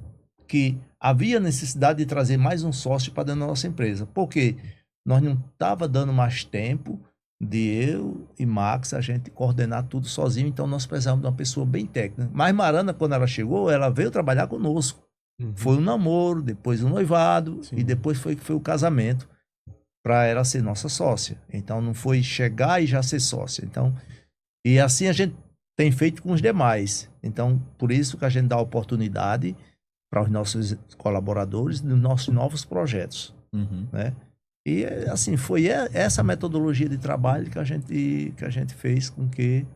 que havia necessidade de trazer mais um sócio para dentro da nossa empresa, porque nós não estava dando mais tempo de eu e Max a gente coordenar tudo sozinho, então nós precisávamos de uma pessoa bem técnica. Mas Marana, quando ela chegou, ela veio trabalhar conosco. Foi um namoro, depois um noivado, e depois foi o casamento para ela ser nossa sócia. Então não foi chegar e já ser sócia. Então, e assim a gente tem feito com os demais. Então, por isso que a gente dá oportunidade para os nossos colaboradores dos nossos novos projetos, né? E assim, foi essa metodologia de trabalho que a gente fez com que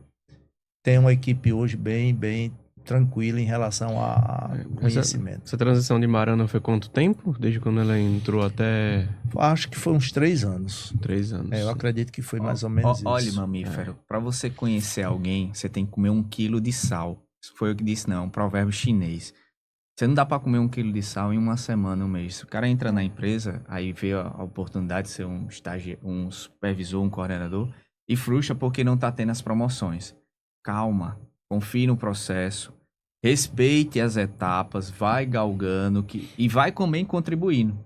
tenha uma equipe hoje bem tranquila em relação a conhecimento. Essa transição de Marana foi quanto tempo? Desde quando ela entrou até... Acho que foi uns 3 anos. 3 anos. Eu acredito que foi mais ou menos isso. Olha, mamífero, para você conhecer alguém, você tem que comer 1 quilo de sal. Isso foi o que disse, não, um provérbio chinês. Você não dá para comer 1 quilo de sal em uma semana, um mês. Se o cara entra na empresa, aí vê a oportunidade de ser um supervisor, um coordenador, e frustra porque não tá tendo as promoções. Calma, confie no processo, respeite as etapas, vai galgando e vai também contribuindo.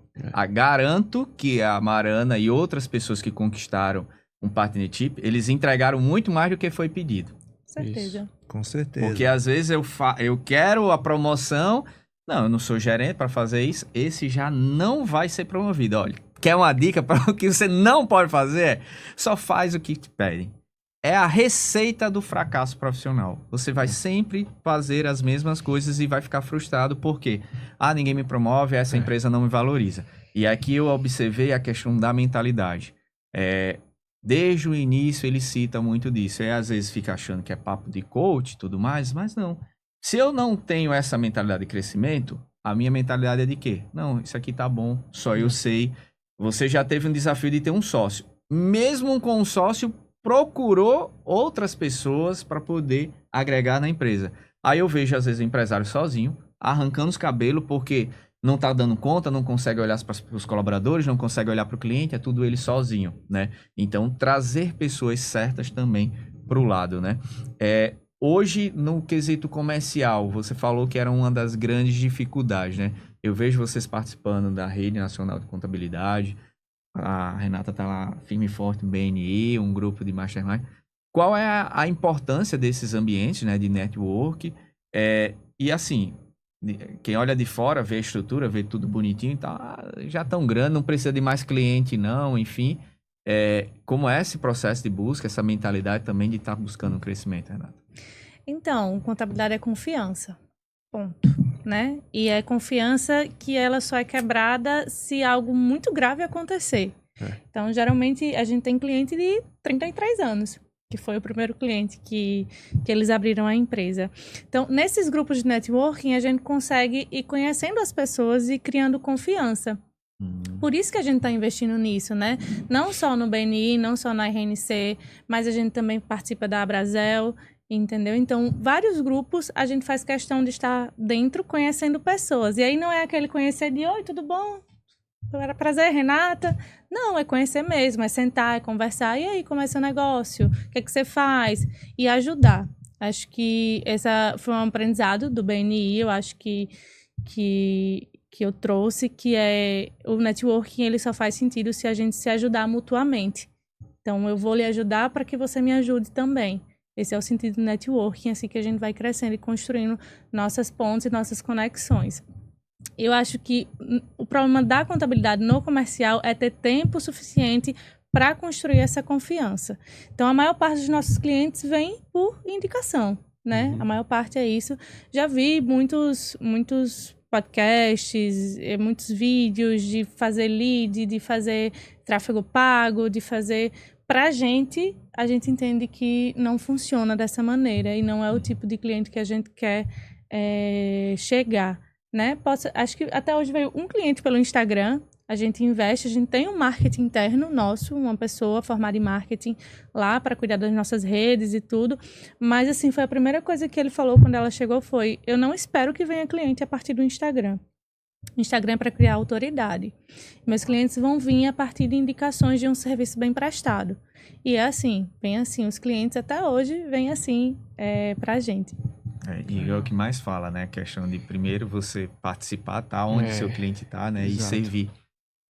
Garanto que a Marana e outras pessoas que conquistaram um partnership, eles entregaram muito mais do que foi pedido. Certeza. Isso. Com certeza. Porque às vezes eu quero a promoção, não, eu não sou gerente para fazer isso, esse já não vai ser promovido. Olha, quer uma dica para o que você não pode fazer? Só faz o que te pedem. É a receita do fracasso profissional. Você vai sempre fazer as mesmas coisas e vai ficar frustrado porque, ninguém me promove, essa empresa não me valoriza. E aqui eu observei a questão da mentalidade. Desde o início ele cita muito disso. E às vezes fica achando que é papo de coach e tudo mais, mas não. Se eu não tenho essa mentalidade de crescimento, a minha mentalidade é de quê? Não, isso aqui tá bom, só eu sei. Você já teve um desafio de ter um sócio. Mesmo com um sócio, procurou outras pessoas para poder agregar na empresa. Aí eu vejo, às vezes, o empresário sozinho, arrancando os cabelos, porque não está dando conta, não consegue olhar para os colaboradores, não consegue olhar para o cliente, é tudo ele sozinho, né? Então, trazer pessoas certas também para o lado, né? Hoje, no quesito comercial, você falou que era uma das grandes dificuldades, né? Eu vejo vocês participando da Rede Nacional de Contabilidade, a Renata está lá firme e forte no BNI, um grupo de mastermind. qual é a importância desses ambientes, né, de network? E assim, quem olha de fora, vê a estrutura, vê tudo bonitinho e tal, já tão grande, não precisa de mais cliente não, enfim. Como é esse processo de busca, essa mentalidade também de estar buscando um crescimento, Renata? Então, contabilidade é confiança. Ponto. Né? E é confiança que ela só é quebrada se algo muito grave acontecer. Então, geralmente, a gente tem cliente de 33 anos, que foi o primeiro cliente que eles abriram a empresa. Então, nesses grupos de networking, a gente consegue ir conhecendo as pessoas e criando confiança. Por isso que a gente está investindo nisso, né? Não só no BNI, não só na RNC, mas a gente também participa da Abrazel, entendeu? Então, vários grupos a gente faz questão de estar dentro conhecendo pessoas. E aí não é aquele conhecer de, oi, tudo bom? Era prazer, Renata. Não, é conhecer mesmo, é sentar, é conversar. E aí, como é seu negócio? O que é que você faz? E ajudar. Acho que essa foi um aprendizado do BNI, eu acho que eu trouxe, que é o networking, ele só faz sentido se a gente se ajudar mutuamente. Então, eu vou lhe ajudar para que você me ajude também. Esse é o sentido do networking, assim que a gente vai crescendo e construindo nossas pontes e nossas conexões. Eu acho que o problema da contabilidade no comercial é ter tempo suficiente para construir essa confiança. Então, a maior parte dos nossos clientes vem por indicação, né? A maior parte é isso. Já vi muitos podcasts, muitos vídeos de fazer lead, de fazer tráfego pago, de fazer... Pra gente, a gente entende que não funciona dessa maneira e não é o tipo de cliente que a gente quer chegar, né? Acho que até hoje veio um cliente pelo Instagram, a gente investe, a gente tem um marketing interno nosso, uma pessoa formada em marketing lá para cuidar das nossas redes e tudo, mas assim, foi a primeira coisa que ele falou quando ela chegou foi, eu não espero que venha cliente a partir do Instagram. O Instagram é para criar autoridade. Meus clientes vão vir a partir de indicações de um serviço bem prestado. E é assim, bem assim. Os clientes até hoje vêm assim para a gente. E é o que mais fala, né? A questão de primeiro você participar, tá onde seu cliente tá, né? Exato. E servir.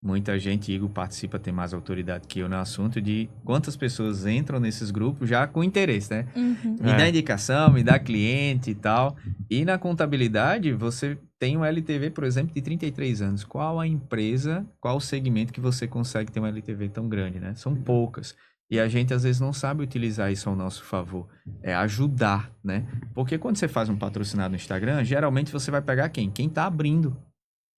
Muita gente, Igor, participa, tem mais autoridade que eu no assunto de quantas pessoas entram nesses grupos já com interesse, né? Me dá indicação, me dá cliente e tal. E na contabilidade, você tem um LTV, por exemplo, de 33 anos. Qual a empresa, qual o segmento que você consegue ter um LTV tão grande, né? São poucas. E a gente, às vezes, não sabe utilizar isso ao nosso favor. É ajudar, né? Porque quando você faz um patrocinado no Instagram, geralmente você vai pegar quem? Quem tá abrindo.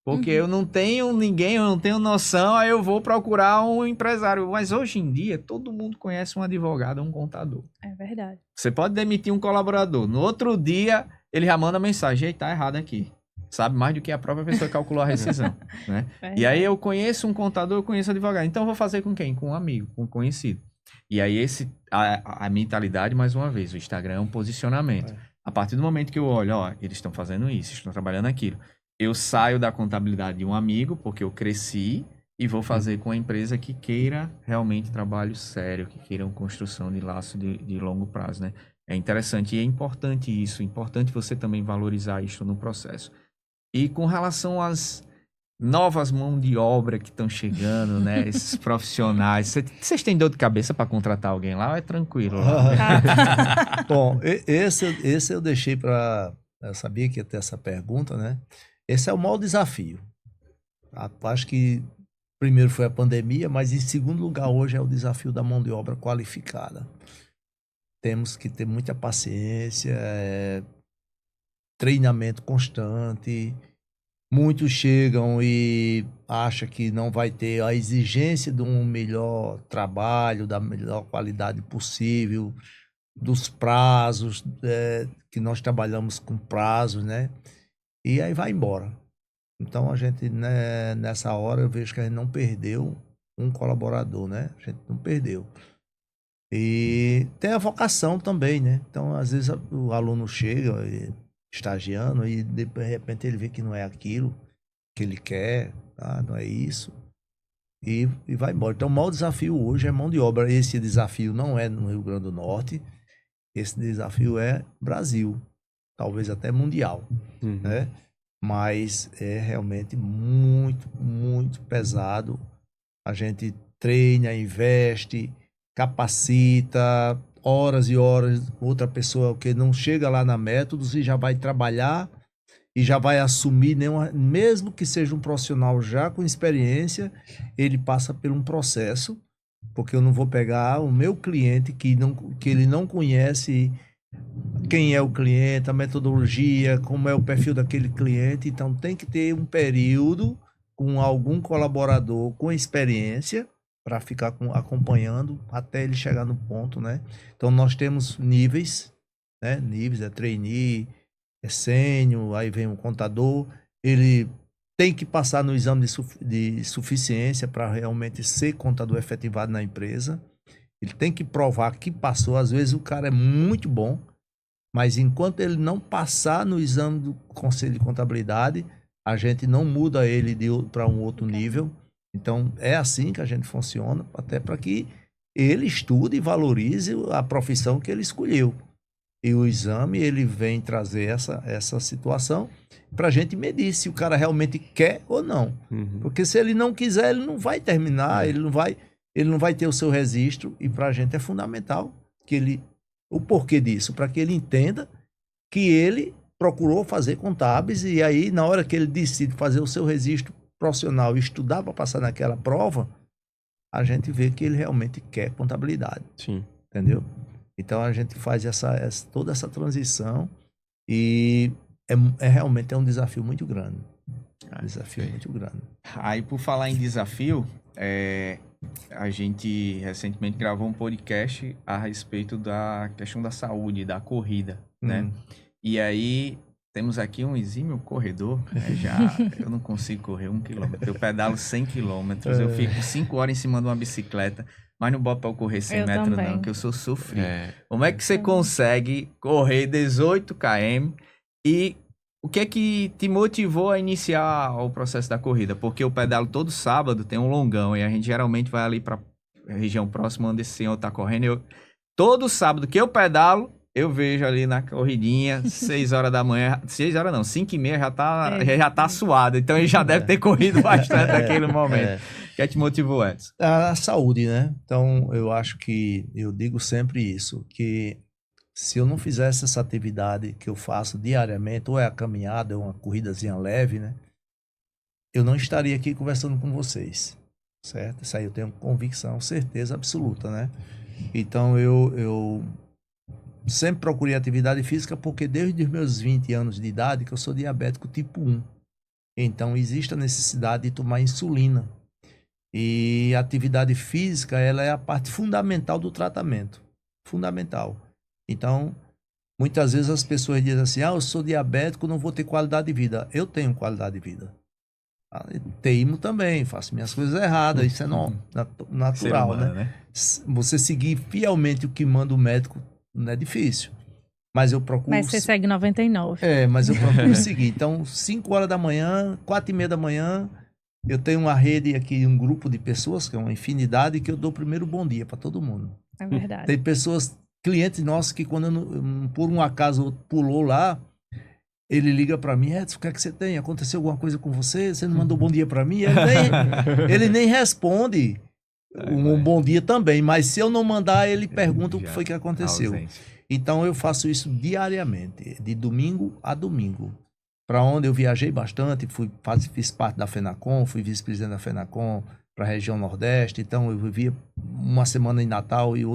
Porque eu não tenho ninguém, eu não tenho noção, aí eu vou procurar um empresário. Mas hoje em dia, todo mundo conhece um advogado ou um contador. É verdade. Você pode demitir um colaborador. No outro dia, ele já manda mensagem, tá errado aqui. Sabe mais do que a própria pessoa que calculou a rescisão, né? E aí eu conheço um contador, eu conheço um advogado. Então eu vou fazer com quem? Com um amigo, com um conhecido. E aí a mentalidade, mais uma vez, o Instagram é um posicionamento. A partir do momento que eu olho, ó, eles estão fazendo isso, estão trabalhando aquilo. Eu saio da contabilidade de um amigo, porque eu cresci, e vou fazer com a empresa que queira realmente trabalho sério, que queira uma construção de laço de longo prazo, né? É interessante e é importante isso, é importante você também valorizar isso no processo. E com relação às novas mãos de obra que estão chegando, né? Esses profissionais, vocês têm dor de cabeça para contratar alguém lá ou é tranquilo? Bom, esse eu deixei para... Eu sabia que ia ter essa pergunta, né? Esse é o maior desafio. Acho que primeiro foi a pandemia, mas em segundo lugar hoje é o desafio da mão de obra qualificada. Temos que ter muita paciência, treinamento constante. Muitos chegam e acham que não vai ter a exigência de um melhor trabalho, da melhor qualidade possível, dos prazos, que nós trabalhamos com prazos, né? E aí vai embora. Então a gente, né, nessa hora, eu vejo que a gente não perdeu um colaborador, né? A gente não perdeu. E tem a vocação também, né? Então, às vezes, o aluno chega estagiando e de repente ele vê que não é aquilo que ele quer, tá? Não é isso. E vai embora. Então, o maior desafio hoje é mão de obra. Esse desafio não é no Rio Grande do Norte. Esse desafio é Brasil. Talvez até mundial, né? Mas é realmente muito, muito pesado. A gente treina, investe, capacita, horas e horas, outra pessoa que não chega lá na Métodos e já vai trabalhar e já vai assumir, mesmo que seja um profissional já com experiência, ele passa por um processo, porque eu não vou pegar o meu cliente que ele não conhece quem é o cliente, a metodologia, como é o perfil daquele cliente, então tem que ter um período com algum colaborador com experiência para ficar acompanhando até ele chegar no ponto, né? Então nós temos níveis, né? Níveis, trainee, sênior, aí vem um contador, ele tem que passar no exame de suficiência para realmente ser contador efetivado na empresa. Ele tem que provar que passou. Às vezes o cara é muito bom, mas enquanto ele não passar no exame do Conselho de Contabilidade, a gente não muda ele para um outro nível. Então, é assim que a gente funciona, até para que ele estude e valorize a profissão que ele escolheu. E o exame, ele vem trazer essa situação para a gente medir se o cara realmente quer ou não. Uhum. Porque se ele não quiser, ele não vai terminar, ele não vai ter o seu registro. E para a gente é fundamental o porquê disso, para que ele entenda que ele procurou fazer contábeis e aí, na hora que ele decide fazer o seu registro profissional e estudar para passar naquela prova, a gente vê que ele realmente quer contabilidade. Sim. Entendeu? Então a gente faz toda essa transição e realmente é um desafio muito grande. Muito grande. Aí, por falar em desafio, a gente recentemente gravou um podcast a respeito da questão da saúde, da corrida, né? E aí, temos aqui um exímio corredor, eu não consigo correr 1 quilômetro, eu pedalo 100 quilômetros, eu fico 5 horas em cima de uma bicicleta, mas não boto pra eu correr 100 metros também. Não, que eu sou sofrido. Como é que você consegue correr 18 km e o que é que te motivou a iniciar o processo da corrida? Porque eu pedalo todo sábado, tem um longão, e a gente geralmente vai ali pra região próxima onde esse senhor tá correndo. Todo sábado que eu pedalo, eu vejo ali na corridinha, 6 horas da manhã, 6 horas não, 5h30 já tá suado. Então ele já deve ter corrido bastante naquele momento. O que é que te motivou, Edson? A saúde, né? Então eu acho que, eu digo sempre isso, que se eu não fizesse essa atividade que eu faço diariamente, ou é a caminhada, ou uma corridazinha leve, né? Eu não estaria aqui conversando com vocês, certo? Isso aí eu tenho convicção, certeza absoluta, né? Então eu sempre procurei atividade física porque desde os meus 20 anos de idade que eu sou diabético tipo 1. Então existe a necessidade de tomar insulina. E a atividade física, ela é a parte fundamental do tratamento. Fundamental. Então, muitas vezes as pessoas dizem assim, eu sou diabético, não vou ter qualidade de vida. Eu tenho qualidade de vida. Teimo também, faço minhas coisas erradas, isso é natural, né? Você seguir fielmente o que manda o médico não é difícil. Mas eu procuro... Mas você segue 99. Mas eu procuro seguir. Então, 5 horas da manhã, 4h30 da manhã, eu tenho uma rede aqui, um grupo de pessoas, que é uma infinidade, que eu dou primeiro bom dia para todo mundo. É verdade. Tem pessoas, clientes nossos, que quando por um acaso pulou lá, ele liga para mim, Edson, o que é que você tem? Aconteceu alguma coisa com você? Você não mandou bom dia para mim? Ele nem responde um bom dia também, mas se eu não mandar, ele pergunta o que foi que aconteceu. Então eu faço isso diariamente, de domingo a domingo. Para onde eu viajei bastante, fiz parte da FENACOM, fui vice-presidente da FENACOM para a região Nordeste, então eu vivia uma semana em Natal e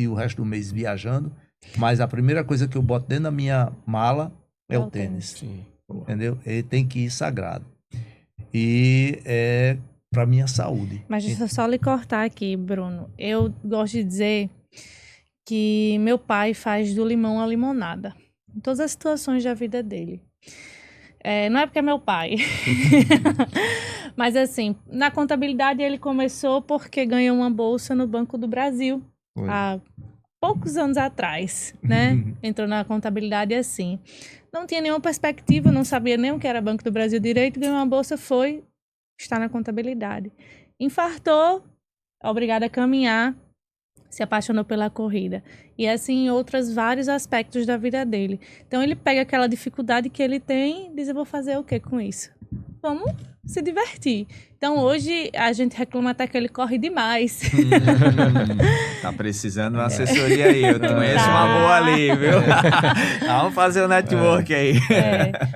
o resto do mês viajando, mas a primeira coisa que eu boto dentro da minha mala é o tênis. Sim. Entendeu? Ele tem que ir sagrado. E é para minha saúde. Mas deixa eu só lhe cortar aqui, Bruno. Eu gosto de dizer que meu pai faz do limão a limonada. Em todas as situações da vida dele. Não é porque é meu pai. Mas assim, na contabilidade ele começou porque ganhou uma bolsa no Banco do Brasil. Há poucos anos atrás, né? Entrou na contabilidade assim. Não tinha nenhuma perspectiva, não sabia nem o que era Banco do Brasil direito, ganhou uma bolsa, foi estar na contabilidade. Infartou, obrigada a caminhar, se apaixonou pela corrida. E assim, em outros vários aspectos da vida dele. Então ele pega aquela dificuldade que ele tem e diz, eu vou fazer o que com isso? Vamos se divertir. Então, hoje, a gente reclama até que ele corre demais. Tá precisando de uma assessoria aí. Eu conheço uma boa ali, viu? Vamos fazer o network aí.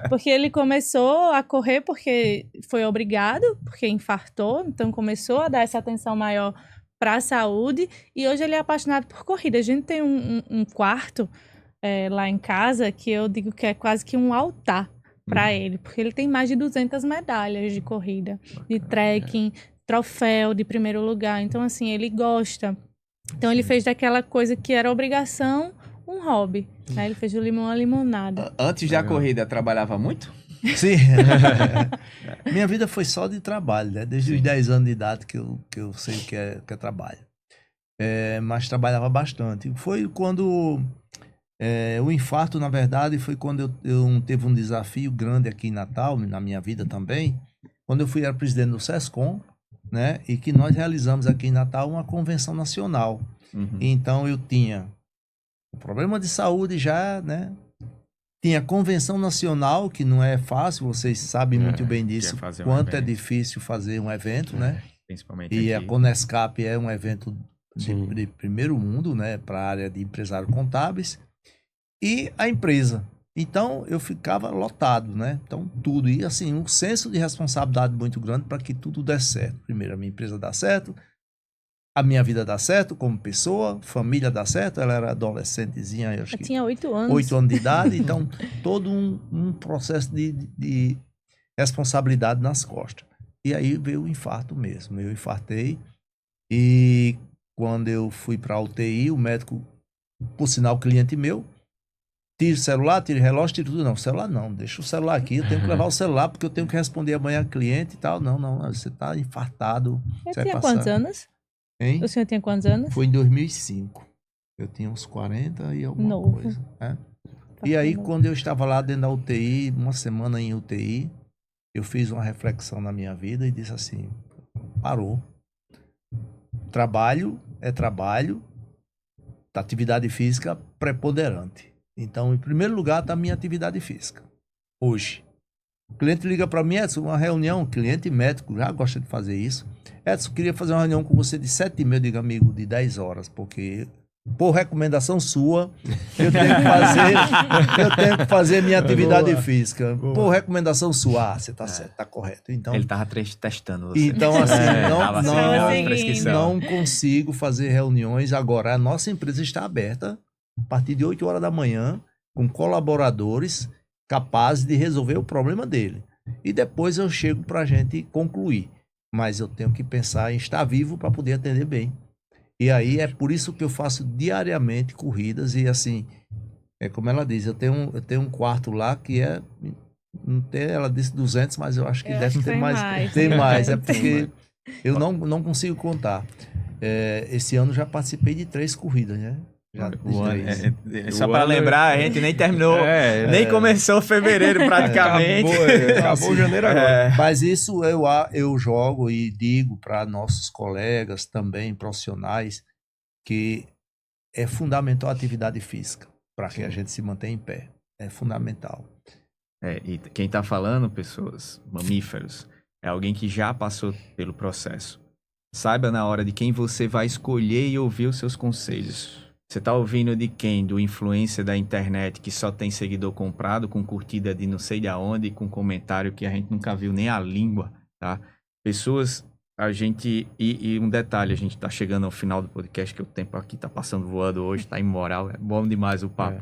Porque ele começou a correr porque foi obrigado, porque infartou. Então, começou a dar essa atenção maior para a saúde. E hoje ele é apaixonado por corrida. A gente tem um quarto lá em casa que eu digo que é quase que um altar para ele, porque ele tem mais de 200 medalhas de corrida, de trekking, troféu de primeiro lugar. Então, assim, ele gosta. Então, ele fez daquela coisa que era obrigação, um hobby. Né? Ele fez do limão a limonada. Antes da corrida, trabalhava muito? Sim. Minha vida foi só de trabalho, né? Desde os 10 anos de idade que eu sei que é trabalho. Mas trabalhava bastante. Foi quando... o infarto, na verdade, foi quando eu teve um desafio grande aqui em Natal, na minha vida também, quando eu era presidente do SESCOM, né? E que nós realizamos aqui em Natal uma convenção nacional. Então, eu tinha o problema de saúde já, né? Tinha a convenção nacional, que não é fácil, vocês sabem muito bem disso, quanto é difícil fazer um evento, né? Principalmente E aqui. a Conescap é um evento de primeiro mundo, né? Para a área de empresários contábeis. E a empresa. Então, eu ficava lotado, né? Então, tudo. E, assim, um senso de responsabilidade muito grande para que tudo desse certo. Primeiro, a minha empresa dá certo, a minha vida dá certo como pessoa, família dá certo. Ela era adolescentezinha, eu acho que... tinha 8 anos. 8 anos de idade. Então, todo um processo de responsabilidade nas costas. E aí veio o infarto mesmo. Eu infartei. E quando eu fui para a UTI, o médico, por sinal, cliente meu, tira o celular, tira o relógio, tira tudo. Não, celular não, deixa o celular aqui, eu tenho que levar o celular porque eu tenho que responder amanhã cliente e tal. Não, você tá infartado. Você tinha quantos anos? Hein? O senhor tinha quantos anos? Foi em 2005. Eu tinha uns 40 e alguma coisa. E aí, quando eu estava lá dentro da UTI, uma semana em UTI, eu fiz uma reflexão na minha vida e disse assim, parou. Trabalho é trabalho, atividade física preponderante. Então, em primeiro lugar, está a minha atividade física. Hoje. O cliente liga para mim, Edson, uma reunião, cliente médico já gosta de fazer isso. Edson, queria fazer uma reunião com você de 7h30, eu digo, amigo, de 10 horas, porque por recomendação sua, eu tenho que fazer minha atividade física. Por recomendação sua, você está certo, está correto. Então, ele estava testando você. Então, assim, não consigo fazer reuniões agora. A nossa empresa está aberta a partir de 8 horas da manhã, com colaboradores capazes de resolver o problema dele. E depois eu chego para a gente concluir. Mas eu tenho que pensar em estar vivo para poder atender bem. E aí é por isso que eu faço diariamente corridas. E assim, como ela diz, eu tenho um quarto lá que não tem, ela disse 200, mas eu acho que deve ter mais. Tem mais, é porque eu não consigo contar. Esse ano já participei de 3 corridas, né? Só para lembrar, a gente nem terminou, nem começou fevereiro praticamente. Acabou janeiro agora. Mas isso eu jogo e digo para nossos colegas também, profissionais, que é fundamental a atividade física para que a gente se mantenha em pé. É fundamental. E quem está falando, pessoas, mamíferos, é alguém que já passou pelo processo. Saiba na hora de quem você vai escolher e ouvir os seus conselhos. Você tá ouvindo de quem? Do influencer da internet que só tem seguidor comprado, com curtida de não sei de aonde, com comentário que a gente nunca viu nem a língua, tá? Pessoas, e um detalhe, a gente tá chegando ao final do podcast, que o tempo aqui tá passando voando hoje, tá imoral, é bom demais o papo.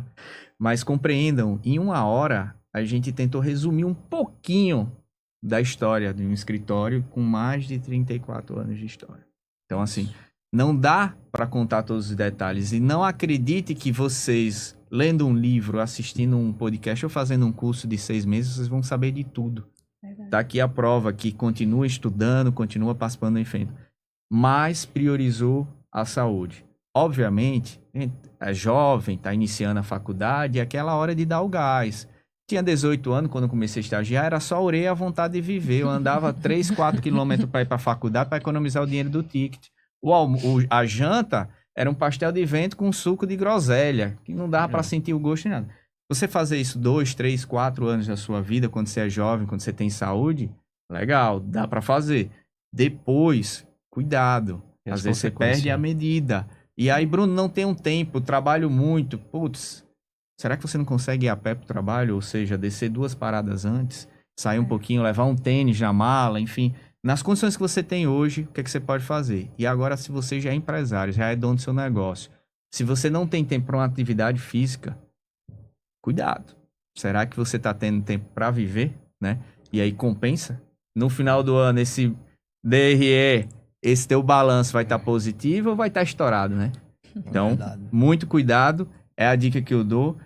Mas compreendam, em 1 hora, a gente tentou resumir um pouquinho da história de um escritório com mais de 34 anos de história. Então, assim... Não dá para contar todos os detalhes. E não acredite que vocês, lendo um livro, assistindo um podcast ou fazendo um curso de 6 meses, vocês vão saber de tudo. Tá aqui a prova que continua estudando, continua participando do evento. Mas priorizou a saúde. Obviamente, é jovem, está iniciando a faculdade, é aquela hora de dar o gás. Tinha 18 anos, quando eu comecei a estagiar, era só orelha a vontade de viver. Eu andava 3, 4 quilômetros para ir para a faculdade para economizar o dinheiro do ticket. A janta era um pastel de vento com suco de groselha, que não dava para sentir o gosto nem nada. Você fazer isso 2, 3, 4 anos da sua vida, quando você é jovem, quando você tem saúde, Legal, dá para fazer. Depois, cuidado. E Às as vezes você perde a medida. E aí, Bruno, não tem um tempo, trabalho muito. Putz, será que você não consegue ir a pé pro trabalho? Ou seja, descer 2 paradas antes, sair um pouquinho, levar um tênis na mala, enfim. Nas condições que você tem hoje, o que é que você pode fazer? E agora, se você já é empresário, já é dono do seu negócio, se você não tem tempo para uma atividade física, cuidado. Será que você está tendo tempo para viver, né? E aí compensa? No final do ano, esse DRE, esse teu balanço vai estar positivo ou vai estar estourado, né? Então, Verdade. muito cuidado. É a dica que eu dou.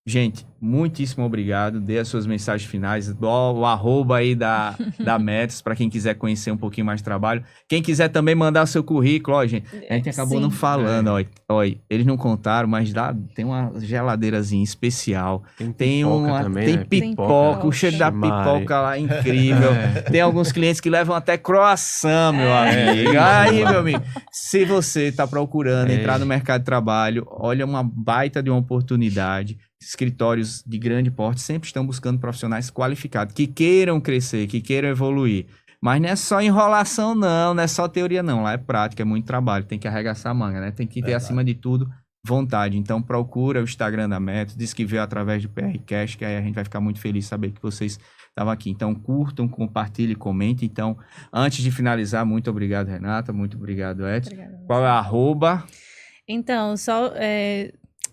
Gente, muitíssimo obrigado. Dê as suas mensagens finais. O arroba aí da Metos, para quem quiser conhecer um pouquinho mais do trabalho. Quem quiser também mandar seu currículo, ó, gente. A gente acabou Sim. não falando, ó. Eles não contaram, mas tem uma geladeirazinha especial. Tem pipoca também, tem né? pipoca, o cheiro da Mari. pipoca lá é incrível. Tem alguns clientes que levam até croissant, meu amigo. Aí, meu amigo, se você está procurando entrar no mercado de trabalho, olha uma baita de uma oportunidade. Escritórios de grande porte sempre estão buscando profissionais qualificados, que queiram crescer, que queiram evoluir. Mas não é só enrolação, não é só teoria, não. Lá é prática, é muito trabalho, tem que arregaçar a manga, né? Tem que ter, Verdade. acima de tudo, vontade. Então, procura o Instagram da Método, diz que veio através do PRCast, que aí a gente vai ficar muito feliz de saber que vocês estavam aqui. Então, curtam, compartilhem, comentem. Então, antes de finalizar, muito obrigado, Renata, muito obrigado, Edson. Obrigada. Qual é a arroba? Então,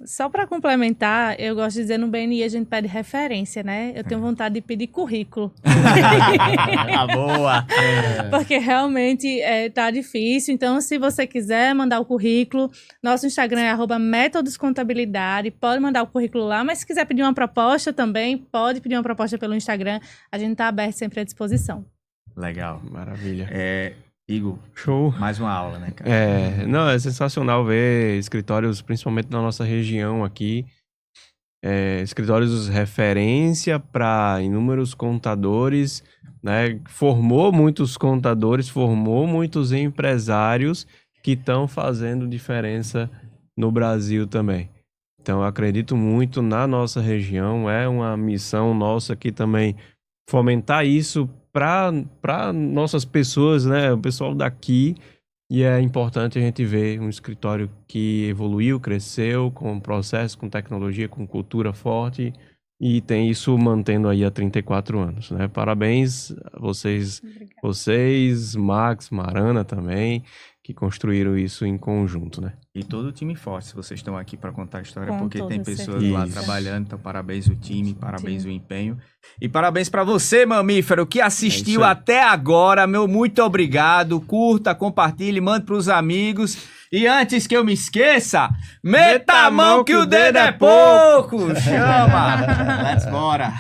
só para complementar, eu gosto de dizer no BNI a gente pede referência, né? Eu tenho vontade de pedir currículo. Boa! Porque realmente tá difícil. Então, se você quiser mandar o currículo, nosso Instagram é @metodoscontabilidade. Pode mandar o currículo lá, mas se quiser pedir uma proposta também, pode pedir uma proposta pelo Instagram. A gente tá aberto sempre à disposição. Legal. Maravilha. Igor, Show. mais uma aula, né, cara? É sensacional ver escritórios, principalmente na nossa região aqui, escritórios referência para inúmeros contadores, né? Formou muitos contadores, formou muitos empresários que estão fazendo diferença no Brasil também. Então, eu acredito muito na nossa região, é uma missão nossa aqui também fomentar isso para nossas pessoas, né? O pessoal daqui. E é importante a gente ver um escritório que evoluiu, cresceu, com processo, com tecnologia, com cultura forte e tem isso mantendo aí há 34 anos, né? Parabéns a vocês, Max, Marana também, que construíram isso em conjunto, né? E todo o time forte, se vocês estão aqui para contar a história, Com porque tem toda pessoas certeza. lá Isso. trabalhando, então parabéns o time, parabéns o empenho. E parabéns para você, mamífero, que assistiu isso aí. até agora, meu muito obrigado. Curta, compartilhe, mande pros amigos. E antes que eu me esqueça, meta a mão que o dedo é pouco! Chama! Let's bora!